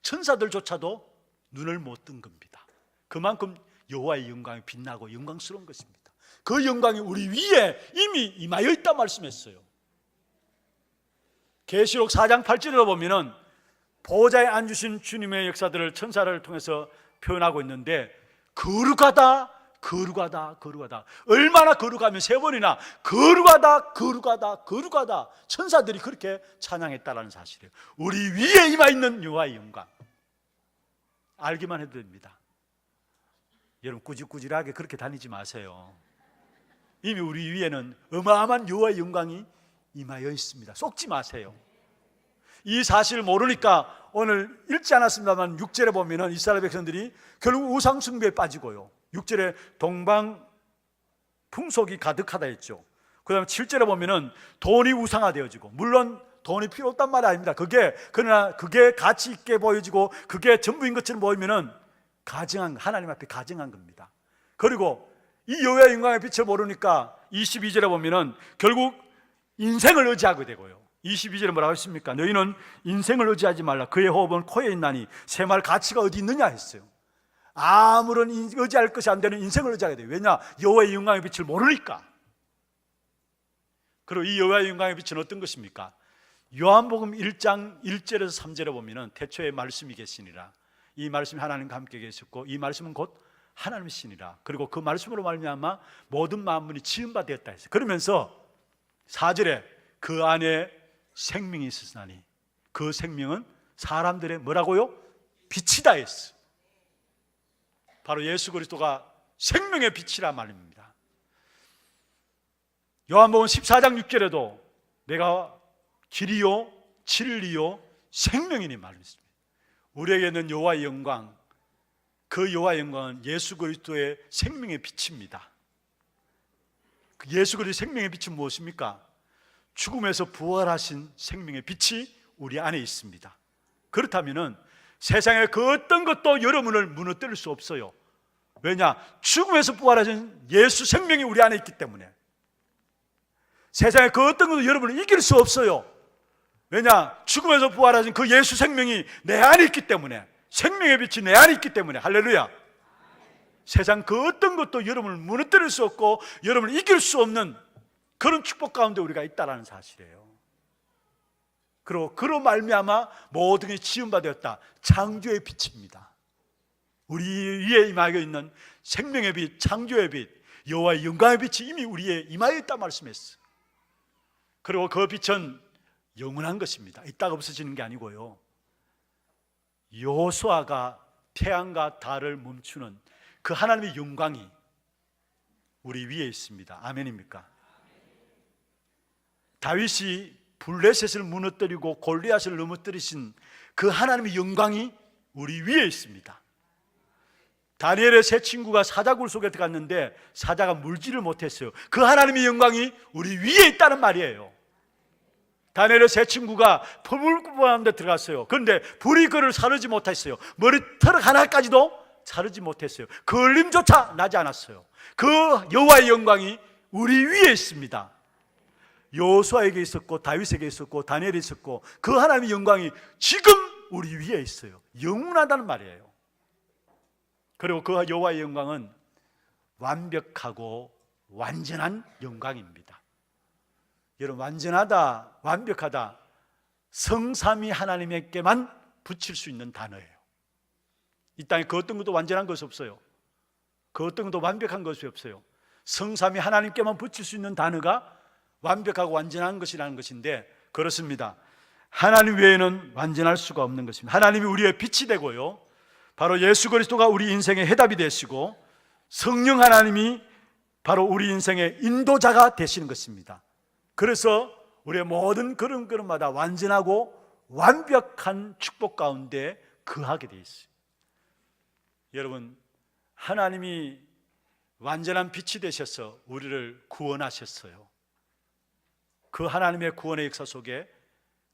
천사들조차도 눈을 못 뜬 겁니다. 그만큼 여호와의 영광이 빛나고 영광스러운 것입니다. 그 영광이 우리 위에 이미 임하여 있다 말씀했어요. 계시록 4장 8절에 보면은 보좌에 앉으신 주님의 역사들을 천사를 통해서 표현하고 있는데 거룩하다 거룩하다 거룩하다. 얼마나 거룩하면 3번이나 거룩하다 거룩하다 거룩하다 천사들이 그렇게 찬양했다라는 사실이에요. 우리 위에 임하 있는 여호와의 영광 알기만 해도 됩니다. 여러분 꾸질꾸질하게 그렇게 다니지 마세요. 이미 우리 위에는 어마어마한 여호와의 영광이 임하여 있습니다. 속지 마세요. 이 사실을 모르니까 오늘 읽지 않았습니다만 6절에 보면은 이스라엘 백성들이 결국 우상 숭배에 빠지고요. 6절에 동방 풍속이 가득하다 했죠. 그 다음에 7절에 보면은 돈이 우상화되어지고, 물론 돈이 필요 없단 말이 아닙니다. 그러나 그게 가치 있게 보여지고 그게 전부인 것처럼 보이면은 하나님 앞에 가증한 겁니다. 그리고 이 여호와의 영광의 빛을 모르니까 22절에 보면은 결국 인생을 의지하게 되고요. 22절에 뭐라고 했습니까? 너희는 인생을 의지하지 말라. 그의 호흡은 코에 있나니 새 말 가치가 어디 있느냐 했어요. 아무런 의지할 것이 안 되는 인생을 의지하게 돼요. 왜냐? 여호와의 영광의 빛을 모르니까. 그리고 이 여호와의 영광의 빛은 어떤 것입니까? 요한복음 1장 1절에서 3절에 보면은 태초에 말씀이 계시니라. 이 말씀이 하나님과 함께 계셨고 이 말씀은 곧 하나님이시니라. 그리고 그 말씀으로 말미암아 모든 만물이 지은 바 되었다 했어요. 그러면서 4절에 그 안에 생명이 있으나니 그 생명은 사람들의 뭐라고요? 빛이다 했어요. 바로 예수 그리스도가 생명의 빛이라 말입니다. 요한복음 14장 6절에도 내가 길이요 진리요 생명이니 말했습니다. 우리에게는 여호와의 영광, 그 여호와의 영광은 예수 그리스도의 생명의 빛입니다. 예수 그리스도의 생명의 빛은 무엇입니까? 죽음에서 부활하신 생명의 빛이 우리 안에 있습니다. 그렇다면 세상의 그 어떤 것도 여러분을 무너뜨릴 수 없어요. 왜냐? 죽음에서 부활하신 예수 생명이 우리 안에 있기 때문에. 세상의 그 어떤 것도 여러분을 이길 수 없어요. 왜냐? 죽음에서 부활하신 그 예수 생명이 내 안에 있기 때문에. 생명의 빛이 내 안에 있기 때문에. 할렐루야. 세상 그 어떤 것도 여러분을 무너뜨릴 수 없고 여러분을 이길 수 없는 그런 축복 가운데 우리가 있다는 사실이에요. 그리고 그로 말미암아 모든 게 지음받았다. 창조의 빛입니다. 우리 위에 임하여 있는 생명의 빛, 창조의 빛, 여호와의 영광의 빛이 이미 우리에 임하여 있다 말씀했어요. 그리고 그 빛은 영원한 것입니다. 이따가 없어지는 게 아니고요. 여호수아가 태양과 달을 멈추는 그 하나님의 영광이 우리 위에 있습니다. 아멘입니까? 다윗이 블레셋을 무너뜨리고 골리앗을 넘어뜨리신 그 하나님의 영광이 우리 위에 있습니다. 다니엘의 세 친구가 사자굴 속에 들어갔는데 사자가 물지를 못했어요. 그 하나님의 영광이 우리 위에 있다는 말이에요. 다니엘의 세 친구가 포물구멍 데 들어갔어요. 그런데 불이 그를 사르지 못했어요. 머리털 하나까지도 사르지 못했어요. 걸림조차 나지 않았어요. 그 여호와의 영광이 우리 위에 있습니다. 여호수아에게 있었고 다윗에게 있었고 다니엘에 있었고 그 하나님의 영광이 지금 우리 위에 있어요. 영원하다는 말이에요. 그리고 그 여호와의 영광은 완벽하고 완전한 영광입니다. 여러분, 완전하다, 완벽하다, 성삼위 하나님에게만 붙일 수 있는 단어예요. 이 땅에 그 어떤 것도 완전한 것이 없어요. 그 어떤 것도 완벽한 것이 없어요. 성삼위 하나님께만 붙일 수 있는 단어가 완벽하고 완전한 것이라는 것인데, 그렇습니다. 하나님 외에는 완전할 수가 없는 것입니다. 하나님이 우리의 빛이 되고요, 바로 예수 그리스도가 우리 인생의 해답이 되시고, 성령 하나님이 바로 우리 인생의 인도자가 되시는 것입니다. 그래서 우리의 모든 걸음걸음마다 완전하고 완벽한 축복 가운데 거하게 되어 있어요. 여러분, 하나님이 완전한 빛이 되셔서 우리를 구원하셨어요. 그 하나님의 구원의 역사 속에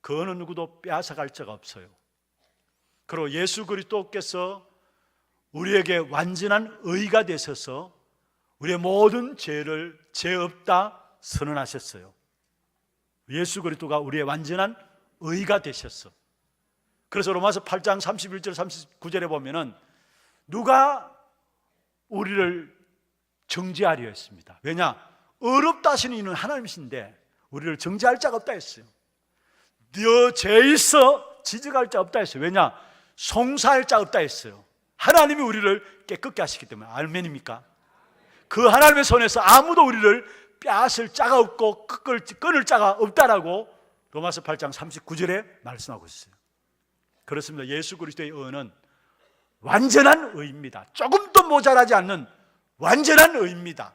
그 어느 누구도 빼앗아갈 자가 없어요. 그리고 예수 그리스도께서 우리에게 완전한 의가 되셔서 우리의 모든 죄를 죄 없다 선언하셨어요. 예수 그리스도가 우리의 완전한 의가 되셨어. 그래서 로마서 8장 31절 39절에 보면은 누가 우리를 정죄하려 했습니다. 왜냐? 어렵다 하시는 이는 하나님이신데 우리를 정죄할 자가 없다 했어요. 너 죄 있어 지적할 자 없다 했어요. 왜냐? 송사할 자 없다 했어요. 하나님이 우리를 깨끗게 하시기 때문에. 아멘입니까? 그 하나님의 손에서 아무도 우리를 빼앗을 자가 없고 끊을 자가 없다라고 로마서 8장 39절에 말씀하고 있어요. 그렇습니다. 예수 그리스도의 의는 완전한 의입니다. 조금도 모자라지 않는 완전한 의입니다.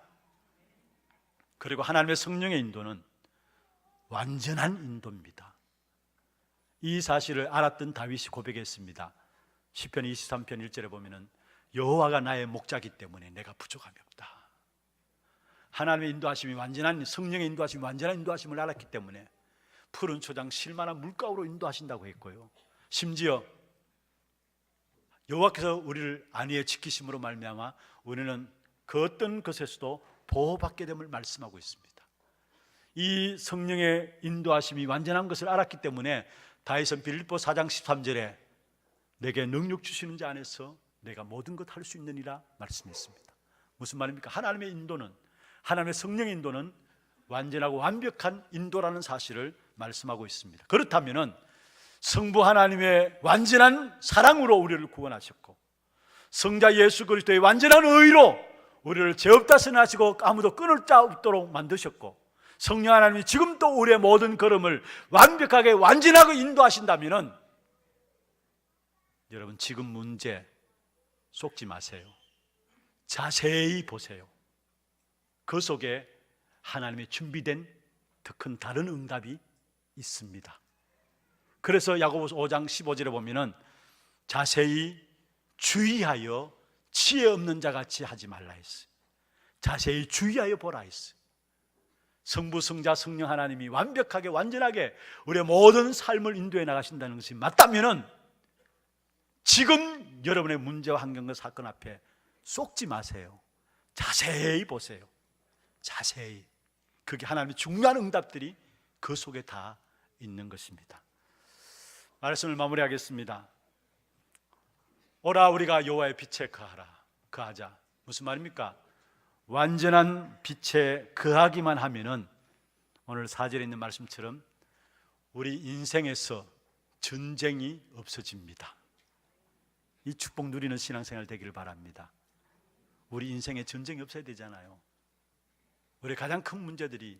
그리고 하나님의 성령의 인도는 완전한 인도입니다. 이 사실을 알았던 다윗이 고백했습니다. 시편 23편 1절에 보면은 여호와가 나의 목자이기 때문에 내가 부족함이 없다. 하나님의 인도하심이 완전한, 성령의 인도하심이 완전한 인도하심을 알았기 때문에 푸른 초장 쉴만한 물가로 인도하신다고 했고요, 심지어 여호와께서 우리를 안위에 지키심으로 말미암아 우리는 그 어떤 것에서도 보호받게 됨을 말씀하고 있습니다. 이 성령의 인도하심이 완전한 것을 알았기 때문에 다윗은 빌립보 4장 13절에 내게 능력 주시는 자 안에서 내가 모든 것 할 수 있느니라 말씀했습니다. 무슨 말입니까? 하나님의 인도는, 하나님의 성령의 인도는 완전하고 완벽한 인도라는 사실을 말씀하고 있습니다. 그렇다면 성부 하나님의 완전한 사랑으로 우리를 구원하셨고, 성자 예수 그리스도의 완전한 의로 우리를 죄 없다 선하시고 아무도 끊을 자 없도록 만드셨고, 성령 하나님이 지금 또 우리의 모든 걸음을 완벽하게 완전하게 인도하신다면 여러분, 지금 문제 속지 마세요. 자세히 보세요. 그 속에 하나님의 준비된 더 큰 다른 응답이 있습니다. 그래서 야고보서 5장 15절에 보면은 자세히 주의하여 지혜 없는 자 같이 하지 말라 했어요. 자세히 주의하여 보라 했어요. 성부, 성자, 성령 하나님이 완벽하게 완전하게 우리의 모든 삶을 인도해 나가신다는 것이 맞다면은 지금 여러분의 문제와 환경과 사건 앞에 쏙지 마세요. 자세히 보세요. 자세히. 그게 하나님의 중요한 응답들이 그 속에 다 있는 것입니다. 말씀을 마무리하겠습니다. 오라 우리가 여호와의 빛에 거하자. 무슨 말입니까? 완전한 빛에 거하기만 하면은 오늘 4절에 있는 말씀처럼 우리 인생에서 전쟁이 없어집니다. 이 축복 누리는 신앙생활 되기를 바랍니다. 우리 인생에 전쟁이 없어야 되잖아요. 우리 가장 큰 문제들이,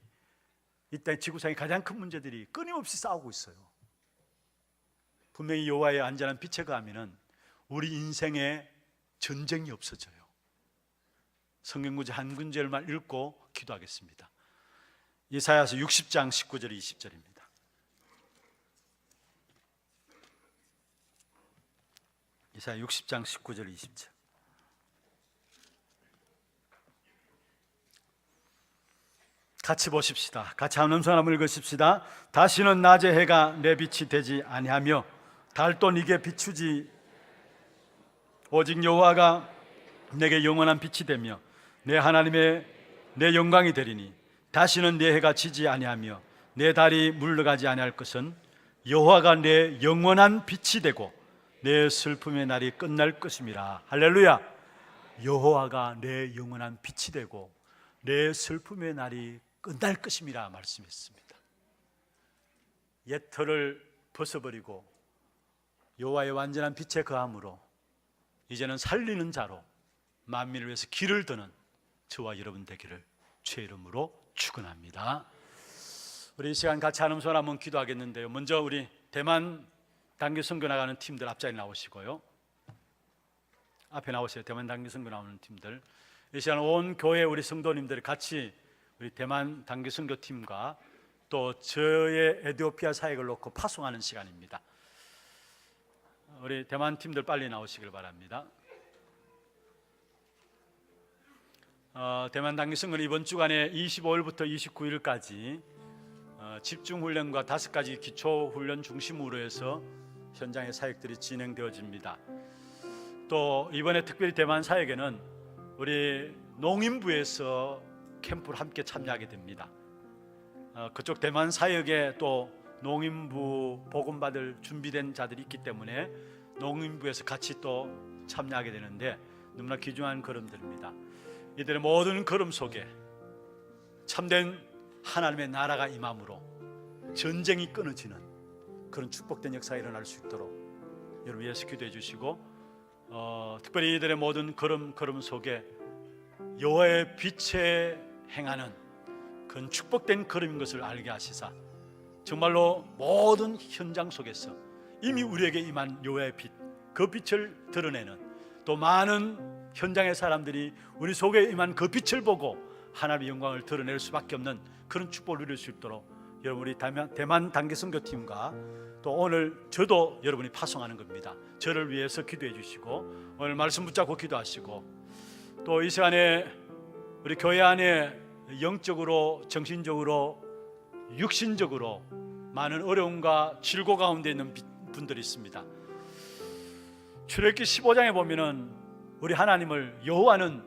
이 땅 지구상의 가장 큰 문제들이 끊임없이 싸우고 있어요. 분명히 여호와의 안전한 빛에 거하면은 우리 인생에 전쟁이 없어져요. 성경 구절 한 구절만 읽고 기도하겠습니다. 이사야서 60장 19절 20절입니다. 이사야 60장 19절 20절. 같이 보십시다. 같이 한 음성 한번 읽으십시다. 다시는 낮의 해가 내 빛이 되지 아니하며 달도 네게 비추지, 오직 여호와가 내게 영원한 빛이 되며 내 하나님의 내 영광이 되리니 다시는 내 해가 지지 아니하며 내 달이 물러가지 아니할 것은 여호와가 내 영원한 빛이 되고 내 슬픔의 날이 끝날 것임이라. 할렐루야. 여호와가 내 영원한 빛이 되고 내 슬픔의 날이 끝날 것임이라 말씀했습니다. 옛 터를 벗어버리고 여호와의 완전한 빛에 거함으로 이제는 살리는 자로 만민을 위해서 길을 드는 저와 여러분 되기를 주의 이름으로 축원합니다. 우리 이 시간 같이 한 음성 한번 기도하겠는데요. 먼저 우리 대만 단기 선교 나가는 팀들 앞자리 나오시고요. 앞에 나오세요. 대만 단기 선교 나오는 팀들. 이 시간 온 교회 우리 성도님들이 같이 우리 대만 단기 선교 팀과 또 저의 에티오피아 사역을 놓고 파송하는 시간입니다. 우리 대만 팀들 빨리 나오시길 바랍니다. 대만 단기 선교는 이번 주간에 25일부터 29일까지 집중훈련과 5가지 기초훈련 중심으로 해서 현장의 사역들이 진행되어집니다. 또 이번에 특별히 대만 사역에는 우리 농인부에서 캠프를 함께 참여하게 됩니다. 그쪽 대만 사역에 또 농인부 복음 받을 준비된 자들이 있기 때문에 농인부에서 같이 또 참여하게 되는데 너무나 귀중한 걸음들입니다. 이들의 모든 걸음 속에 참된 하나님의 나라가 임함으로 전쟁이 끊어지는 그런 축복된 역사가 일어날 수 있도록 여러분 위해서 기도해 주시고, 특별히 이들의 모든 걸음 속에 여호와의 빛에 행하는 그런 축복된 걸음인 것을 알게 하시사 정말로 모든 현장 속에서 이미 우리에게 임한 여호와의 빛, 그 빛을 드러내는, 또 많은 현장의 사람들이 우리 속에 임한 그 빛을 보고 하나님의 영광을 드러낼 수밖에 없는 그런 축복을 누릴 수 있도록 여러분 우리 대만 단기 선교팀과 또 오늘 저도 여러분이 파송하는 겁니다. 저를 위해서 기도해 주시고 오늘 말씀 붙잡고 기도하시고, 또 이 시간에 우리 교회 안에 영적으로, 정신적으로, 육신적으로 많은 어려움과 질고 가운데 있는 분들이 있습니다. 출애굽기 15장에 보면은 우리 하나님을 여호와는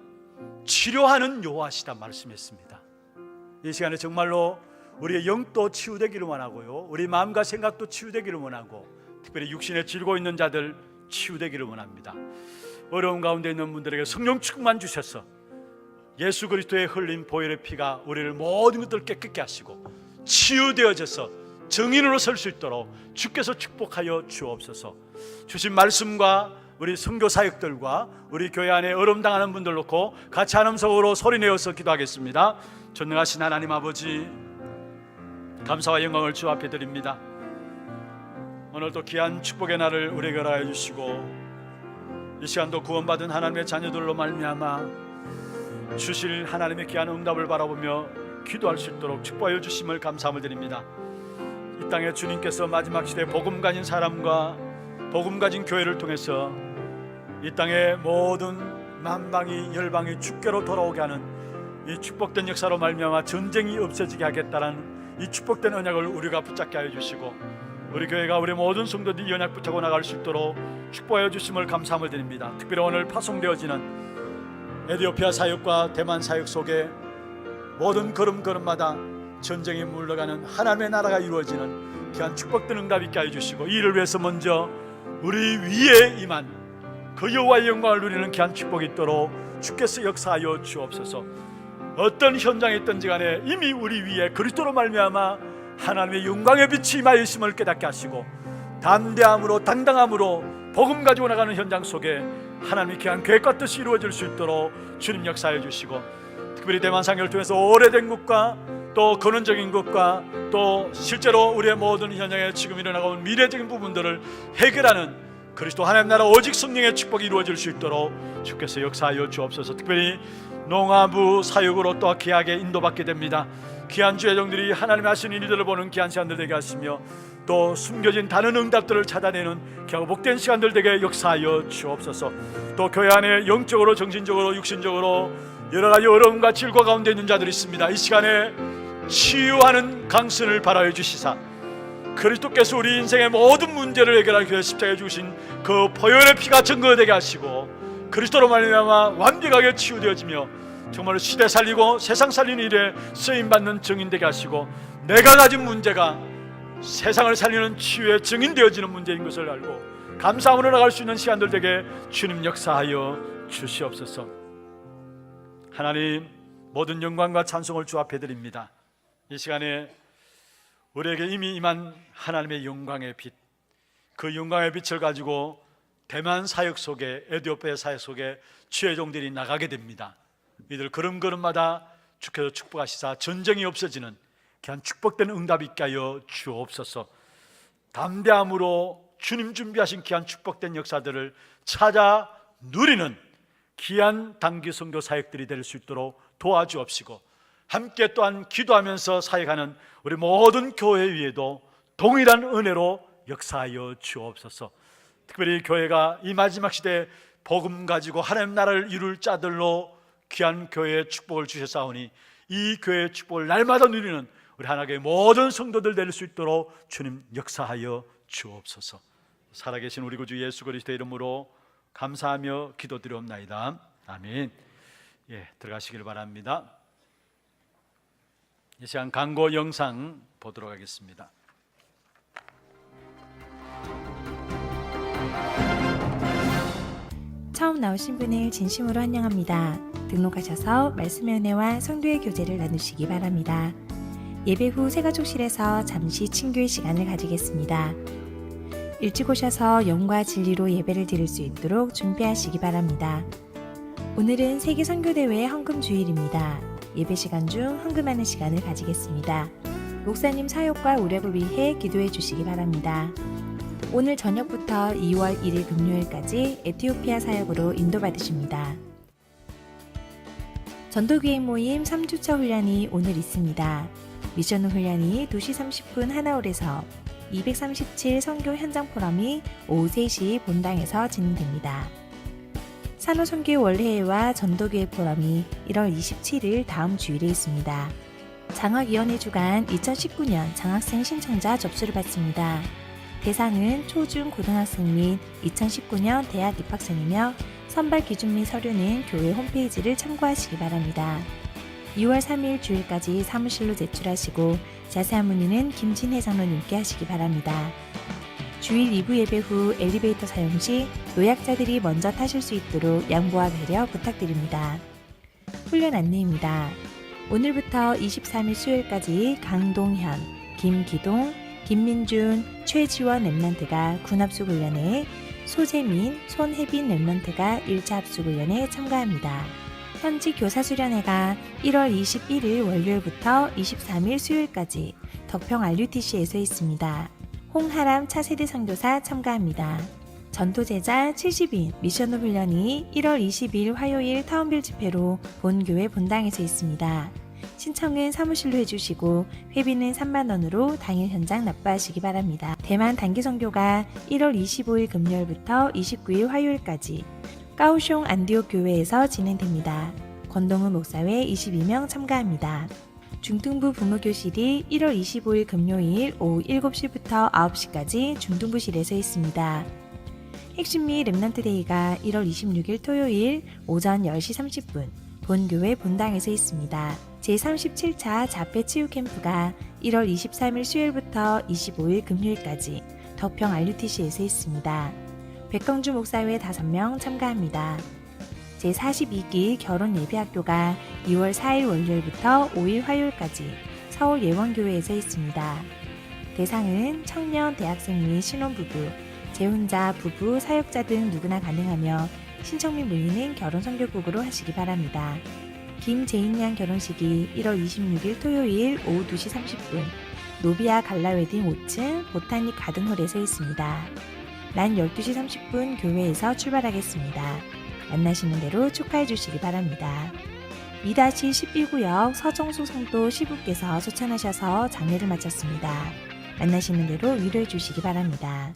치료하는 여호와시다 말씀했습니다. 이 시간에 정말로 우리의 영도 치유되기를 원하고요, 우리 마음과 생각도 치유되기를 원하고, 특별히 육신에 질고 있는 자들 치유되기를 원합니다. 어려운 가운데 있는 분들에게 성령 충만 주셔서 예수 그리스도의 흘린 보혈의 피가 우리를 모든 것들을 깨끗게 하시고 치유되어져서 정인으로 설 수 있도록 주께서 축복하여 주옵소서. 주신 말씀과 우리 선교 사역들과 우리 교회 안에 어려움 당하는 분들 놓고 같이 한음성으로 소리내어서 기도하겠습니다. 전능하신 하나님 아버지, 감사와 영광을 주 앞에 드립니다. 오늘도 귀한 축복의 날을 우리에게 허락해 주시고 이 시간도 구원받은 하나님의 자녀들로 말미암아 주실 하나님의 귀한 응답을 바라보며 기도할 수 있도록 축복하여 주심을 감사함을 드립니다. 이 땅에 주님께서 마지막 시대 복음 가진 사람과 복음 가진 교회를 통해서 이 땅의 모든 만방이 열방이 주께로 돌아오게 하는 이 축복된 역사로 말미암아 전쟁이 없어지게 하겠다는 이 축복된 언약을 우리가 붙잡게 하여 주시고, 우리 교회가 우리 모든 성도들이 언약 붙잡고 나갈 수 있도록 축복하여 주심을 감사함을 드립니다. 특별히 오늘 파송되어지는 에티오피아 사역과 대만 사역 속에 모든 걸음걸음마다 전쟁이 물러가는 하나님의 나라가 이루어지는 귀한 축복된 응답 있게 하여 주시고, 이를 위해서 먼저 우리 위에 임한 그 여호와의 영광을 누리는 귀한 축복이 있도록 주께서 역사하여 주옵소서. 어떤 현장에 있든지 간에 이미 우리 위에 그리스도로 말미암아 하나님의 영광의 빛이 임하여 있음을 깨닫게 하시고 담대함으로 당당함으로 복음 가지고 나가는 현장 속에 하나님의 귀한 계획과 뜻이 이루어질 수 있도록 주님 역사해 주시고, 특별히 대만 상교를 통해서 오래된 것과 또 근원적인 것과 또 실제로 우리의 모든 현장에 지금 일어나고 있는 미래적인 부분들을 해결하는 그리스도 하나님 나라 오직 성령의 축복이 이루어질 수 있도록 주께서 역사하여 주옵소서. 특별히 농아부 사역으로 또 귀하게 인도받게 됩니다. 귀한 주의 종들이 하나님 하신 일들을 보는 귀한 시간들 되게 하시며 또 숨겨진 다른 응답들을 찾아내는 귀하고 복된 시간들 되게 역사하여 주옵소서. 또 교회 안에 영적으로, 정신적으로, 육신적으로 여러 가지 어려움과 질고 가운데 있는 자들이 있습니다. 이 시간에 치유하는 강선을 발하여 주시사 그리스도께서 우리 인생의 모든 문제를 해결하기 위해 십자가에 주신 그 보혈의 피가 증거되게 하시고 그리스도로 말미암아 완벽하게 치유되어지며 정말로 시대 살리고 세상 살리는 일에 쓰임받는 증인되게 하시고, 내가 가진 문제가 세상을 살리는 치유의 증인되어지는 문제인 것을 알고 감사함으로 나갈 수 있는 시간들 되게 주님 역사하여 주시옵소서. 하나님, 모든 영광과 찬송을 주 앞에 드립니다. 이 시간에 우리에게 이미 임한 하나님의 영광의 빛, 그 영광의 빛을 가지고 대만 사역 속에, 에티오피아 사역 속에 주의 종들이 나가게 됩니다. 이들 걸음걸음마다 주께서 축복하시사 전쟁이 없어지는 귀한 축복된 응답 있게 하여 주옵소서. 담대함으로 주님 준비하신 귀한 축복된 역사들을 찾아 누리는 귀한 단기 선교 사역들이 될 수 있도록 도와주옵시고, 함께 또한 기도하면서 사역하는 우리 모든 교회 위에도 동일한 은혜로 역사하여 주옵소서. 특별히 교회가 이 마지막 시대에 복음 가지고 하나님 나라를 이룰 자들로 귀한 교회의 축복을 주셨사오니 이 교회의 축복을 날마다 누리는 우리 하나님의 모든 성도들 될 수 있도록 주님 역사하여 주옵소서. 살아계신 우리 구주 예수 그리스도의 이름으로 감사하며 기도드리옵나이다. 아멘. 들어가시길 바랍니다. 이 시간 광고 영상 보도록 하겠습니다. 처음 나오신 분을 진심으로 환영합니다. 등록하셔서 말씀의 은혜와 성도의 교제를 나누시기 바랍니다. 예배 후 새가족실에서 잠시 친교의 시간을 가지겠습니다. 일찍 오셔서 영과 진리로 예배를 드릴 수 있도록 준비하시기 바랍니다. 오늘은 세계선교대회 헌금주일입니다. 예배 시간 중 헌금하는 시간을 가지겠습니다. 목사님 사역과 우력을 위해 기도해 주시기 바랍니다. 오늘 저녁부터 2월 1일 금요일까지 에티오피아 사역으로 인도받으십니다. 전도기획 모임 3주차 훈련이 오늘 있습니다. 미션 훈련이 2시 30분 하나홀에서 237 선교 현장 포럼이 오후 3시 본당에서 진행됩니다. 산호선교 원래회와 전도기획 포럼이 1월 27일 다음 주일에 있습니다. 장학위원회 주간 2019년 장학생 신청자 접수를 받습니다. 대상은 초중 고등학생 및 2019년 대학 입학생이며 선발 기준 및 서류는 교회 홈페이지를 참고하시기 바랍니다. 2월 3일 주일까지 사무실로 제출하시고 자세한 문의는 김진혜 장로님께 하시기 바랍니다. 주일 2부 예배 후 엘리베이터 사용 시 노약자들이 먼저 타실 수 있도록 양보와 배려 부탁드립니다. 훈련 안내입니다. 오늘부터 23일 수요일까지 강동현, 김기동, 김민준, 최지원 랩런트가 군합숙 훈련에, 소재민, 손혜빈 랩런트가 1차 합숙 훈련에 참가합니다. 현지 교사수련회가 1월 21일 월요일부터 23일 수요일까지 덕평 RUTC에서 있습니다. 홍하람 차세대 선교사 참가합니다. 전도제자 70인 미션 훈련이 1월 22일 화요일 타운빌 집회로 본교회 본당에서 있습니다. 신청은 사무실로 해주시고 회비는 3만원으로 당일 현장 납부하시기 바랍니다. 대만 단기선교가 1월 25일 금요일부터 29일 화요일까지 까오숑 안디옥 교회에서 진행됩니다. 권동훈 목사회 22명 참가합니다. 중등부 부모교실이 1월 25일 금요일 오후 7시부터 9시까지 중등부실에서 있습니다. 핵심 및 랩넌트 데이가 1월 26일 토요일 오전 10시 30분 본교회 본당에서 있습니다. 제37차 자폐 치유 캠프가 1월 23일 수요일부터 25일 금요일까지 덕평 RUTC에서 있습니다. 백광주 목사회 5명 참가합니다. 제42기 결혼 예배학교가 2월 4일 월요일부터 5일 화요일까지 서울 예원교회에서 있습니다. 대상은 청년, 대학생 및 신혼부부, 재혼자, 부부, 사역자 등 누구나 가능하며 신청 및 문의는 결혼선교국으로 하시기 바랍니다. 김재인 양 결혼식이 1월 26일 토요일 오후 2시 30분 노비아 갈라웨딩 5층 보타닉 가든홀에서 있습니다. 난 12시 30분 교회에서 출발하겠습니다. 만나시는 대로 축하해 주시기 바랍니다. 2-11구역 서정수 성도 시부께서 추천하셔서 장례를 마쳤습니다. 만나시는 대로 위로해 주시기 바랍니다.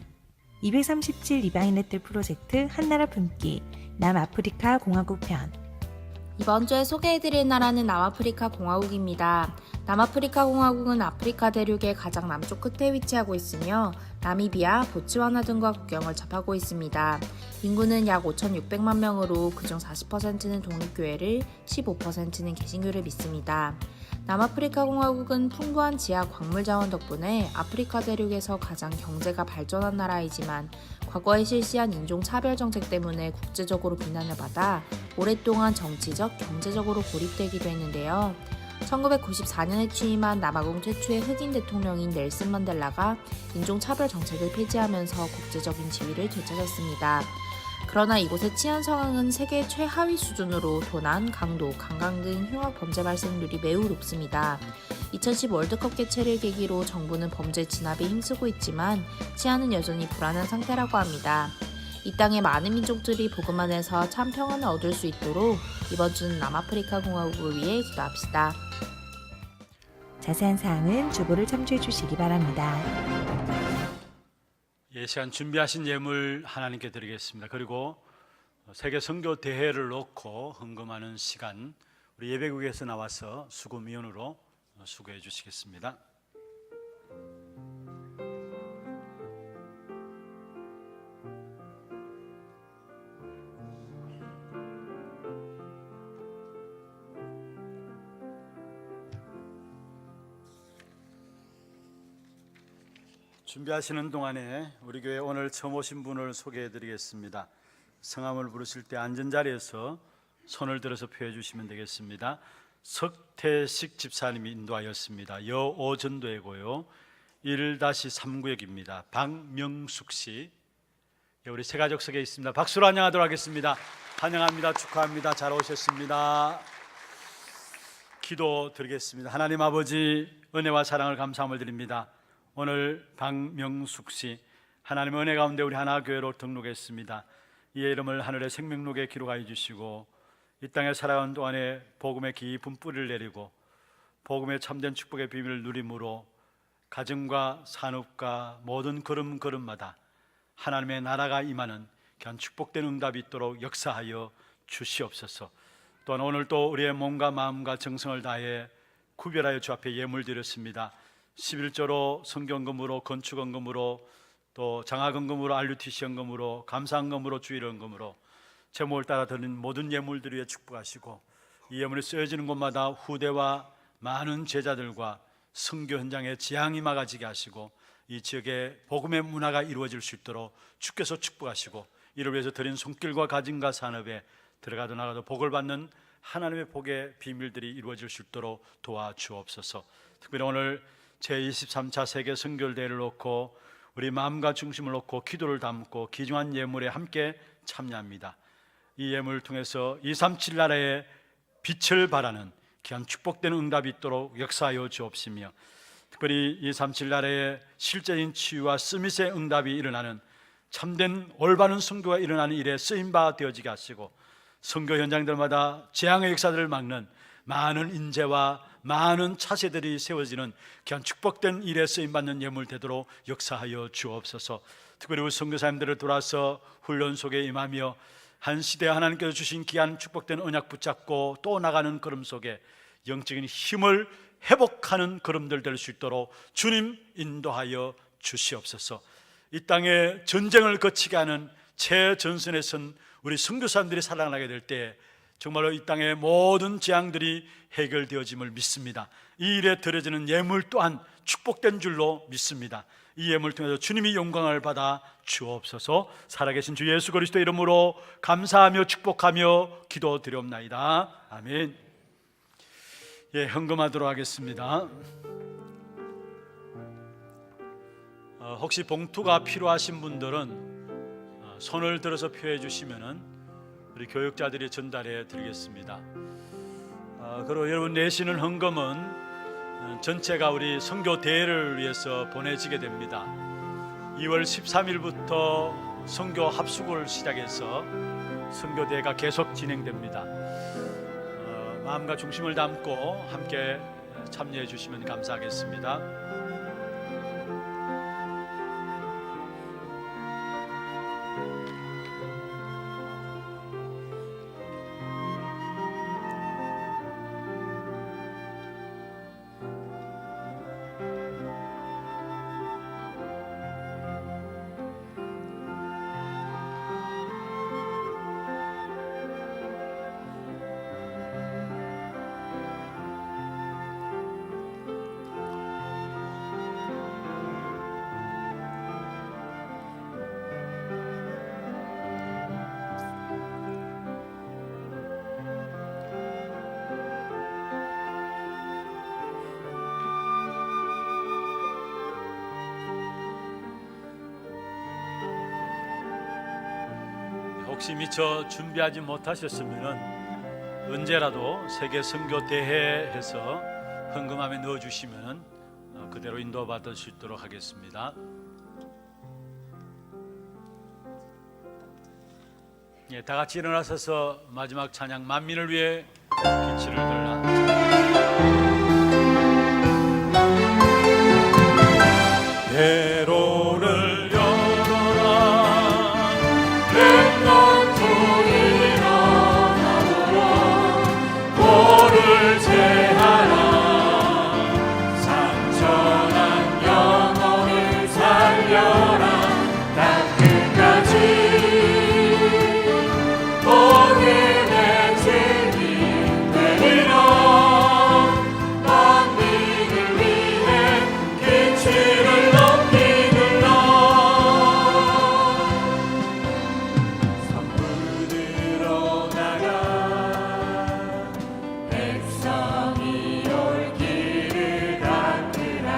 237 이방인애들 프로젝트 한나라 품기 남아프리카 공화국 편. 이번 주에 소개해드릴 나라는 남아프리카 공화국입니다. 남아프리카 공화국은 아프리카 대륙의 가장 남쪽 끝에 위치하고 있으며 나미비아, 보츠와나 등과 국경을 접하고 있습니다. 인구는 약 5,600만 명으로 그중 40%는 독립교회를, 15%는 개신교를 믿습니다. 남아프리카 공화국은 풍부한 지하 광물 자원 덕분에 아프리카 대륙에서 가장 경제가 발전한 나라이지만 과거에 실시한 인종차별 정책 때문에 국제적으로 비난을 받아 오랫동안 정치적, 경제적으로 고립되기도 했는데요. 1994년에 취임한 남아공 최초의 흑인 대통령인 넬슨 만델라가 인종차별 정책을 폐지하면서 국제적인 지위를 되찾았습니다. 그러나 이곳의 치안 상황은 세계 최하위 수준으로 도난, 강도, 강간 등 흉악 범죄 발생률이 매우 높습니다. 2010 월드컵 개최를 계기로 정부는 범죄 진압에 힘쓰고 있지만 치안은 여전히 불안한 상태라고 합니다. 이 땅의 많은 민족들이 복음 안에서 참 평안을 얻을 수 있도록 이번 주는 남아프리카 공화국을 위해 기도합시다. 자세한 사항은 주보를 참조해 주시기 바랍니다. 예, 시간 준비하신 예물 하나님께 드리겠습니다. 그리고 세계 선교 대회를 놓고 헌금하는 시간, 우리 예배국에서 나와서 수금위원으로 수고해 주시겠습니다. 준비하시는 동안에 우리 교회 오늘 처음 오신 분을 소개해 드리겠습니다. 성함을 부르실 때 앉은 자리에서 손을 들어서 표해 주시면 되겠습니다. 석태식 집사님이 인도하였습니다. 여오전도회고요 1-3구역입니다. 박명숙 씨, 우리 새가족 속에 있습니다. 박수로 환영하도록 하겠습니다. 환영합니다. 축하합니다. 잘 오셨습니다. 기도 드리겠습니다. 하나님 아버지, 은혜와 사랑을 감사함을 드립니다. 오늘 박명숙 씨, 하나님의 은혜 가운데 우리 하나교회로 등록했습니다. 이의 이름을 하늘의 생명록에 기록하여 주시고 이 땅에 살아가는 동안에 복음의 깊은 뿌리를 내리고 복음의 참된 축복의 비밀을 누림으로 가정과 산업과 모든 걸음걸음마다 하나님의 나라가 임하는 귀한 축복된 응답이 있도록 역사하여 주시옵소서. 또한 오늘 또 우리의 몸과 마음과 정성을 다해 구별하여 주 앞에 예물 드렸습니다. 11조로 성경금으로, 건축원금으로, 또 장학원금으로, RUTC원금으로, 감사원금으로, 주일원금으로 제목을 따라 드리는 모든 예물들 위해 축복하시고 이 예물이 쓰여지는 곳마다 후대와 많은 제자들과 선교 현장에 지향이 막아지게 하시고 이 지역에 복음의 문화가 이루어질 수 있도록 주께서 축복하시고 이를 위해서 드린 손길과 가진과 산업에 들어가도 나가도 복을 받는 하나님의 복의 비밀들이 이루어질 수 있도록 도와주옵소서. 특별히 오늘 제23차 세계 선교대회를 놓고 우리 마음과 중심을 놓고 기도를 담고 귀중한 예물에 함께 참여합니다. 이 예물을 통해서 237 나라의 빛을 발하는 귀한 축복된 응답이 있도록 역사하여 주옵시며 특별히 237 나라의 실제인 치유와 스미스의 응답이 일어나는 참된 올바른 선교가 일어나는 일에 쓰임바 되어지게 하시고 선교 현장들마다 재앙의 역사들을 막는 많은 인재와 많은 차세들이 세워지는 귀한 축복된 일에 쓰임받는 예물 되도록 역사하여 주옵소서. 특별히 우리 선교사님들을 돌아서 훈련 속에 임하며 한 시대에 하나님께서 주신 귀한 축복된 언약 붙잡고 또 나가는 걸음 속에 영적인 힘을 회복하는 걸음들 될 수 있도록 주님 인도하여 주시옵소서. 이 땅에 전쟁을 거치게 하는 최전선에 선 우리 선교사님들이 살아나게 될 때 정말로 이 땅의 모든 재앙들이 해결되어짐을 믿습니다. 이 일에 드려지는 예물 또한 축복된 줄로 믿습니다. 이 예물을 통해서 주님이 영광을 받아 주옵소서. 살아계신 주 예수 그리스도 이름으로 감사하며 축복하며 기도드리옵나이다. 아멘. 예, 헌금하도록 하겠습니다. 혹시 봉투가 필요하신 분들은 손을 들어서 표해 주시면은 우리 교육자들이 전달해 드리겠습니다. 그리고 여러분 내시는 헌금은 전체가 우리 선교 대회를 위해서 보내지게 됩니다. 2월 13일부터 선교 합숙을 시작해서 선교 대회가 계속 진행됩니다. 마음과 중심을 담고 함께 참여해 주시면 감사하겠습니다. 혹시 미처 준비하지 못하셨으면 언제라도 세계 선교 대회에서 헌금함에 넣어주시면 그대로 인도받을 수 있도록 하겠습니다. 예, 다 같이 일어나서서 마지막 찬양 만민을 위해 빛을 들라. 대로를 열어라 렘넌트 일어나도록 돌을 제하라 상처난 영혼을 살려라 땅 끝까지 복음의 증인 되리라 만민을 위해 기치를 선물들어 나가 백성이 올 길을 닦으라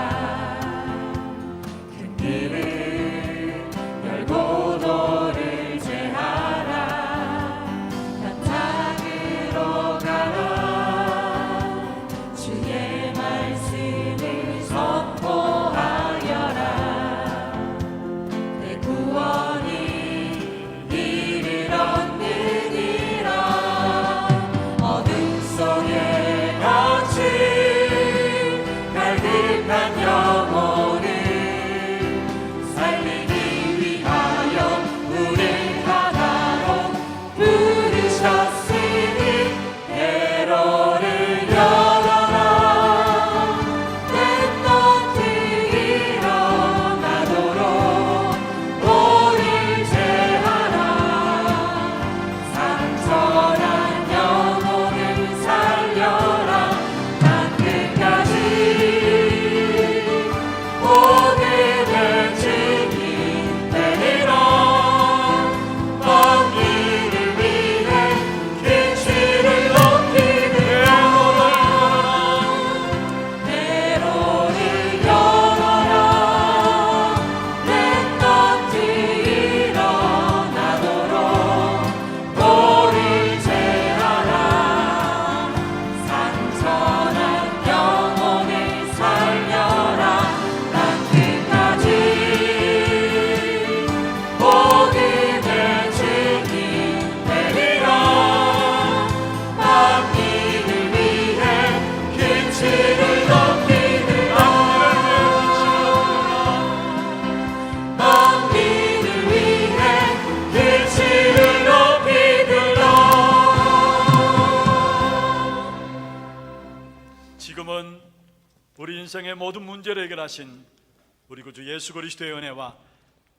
큰 길을 열고 돌을 제하라 현장으로 가라 주의 말씀을 선포하여라 내 구원이 이를 얻느니라 어둠 속에 갇힌 갈급한 영혼을 살리기 위하여 우릴 하나로 부르셨으니 대로를 열어라 렘넌트 일어나도록 돌을 제하라 상처난 영혼을 살려라 땅 끝까지 복음의 증인 되리라 만민을 위해 기치를 높이는 대로를 열어라 렘넌트 일어나도록 돌을 제하라 상처난 영혼을 살려라 땅 끝까지 복음의 증인 되리라 만민을 위해 기치를 높이는 만민을 위해 기치를 높이는 지금은 우리 인생의 모든 문제를 해결하신 우리 구주 예수 그리스도의 은혜와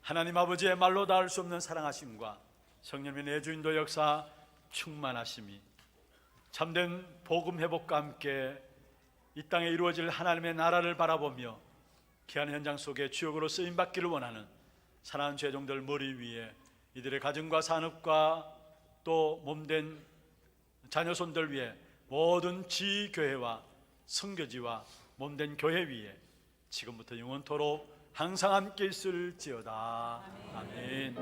하나님 아버지의 말로 닿을 수 없는 사랑하심과 성령의 내주인도 역사 충만하심이 참된 복음 회복과 함께 이 땅에 이루어질 하나님의 나라를 바라보며 귀한 현장 속에 주역으로 쓰임받기를 원하는 사랑하는 죄종들 머리 위에 이들의 가정과 산업과 또 몸된 자녀손들 위에 모든 지교회와 선교지와 몸된 교회 위에 지금부터 영원토록 항상 함께 있을지어다. 아멘.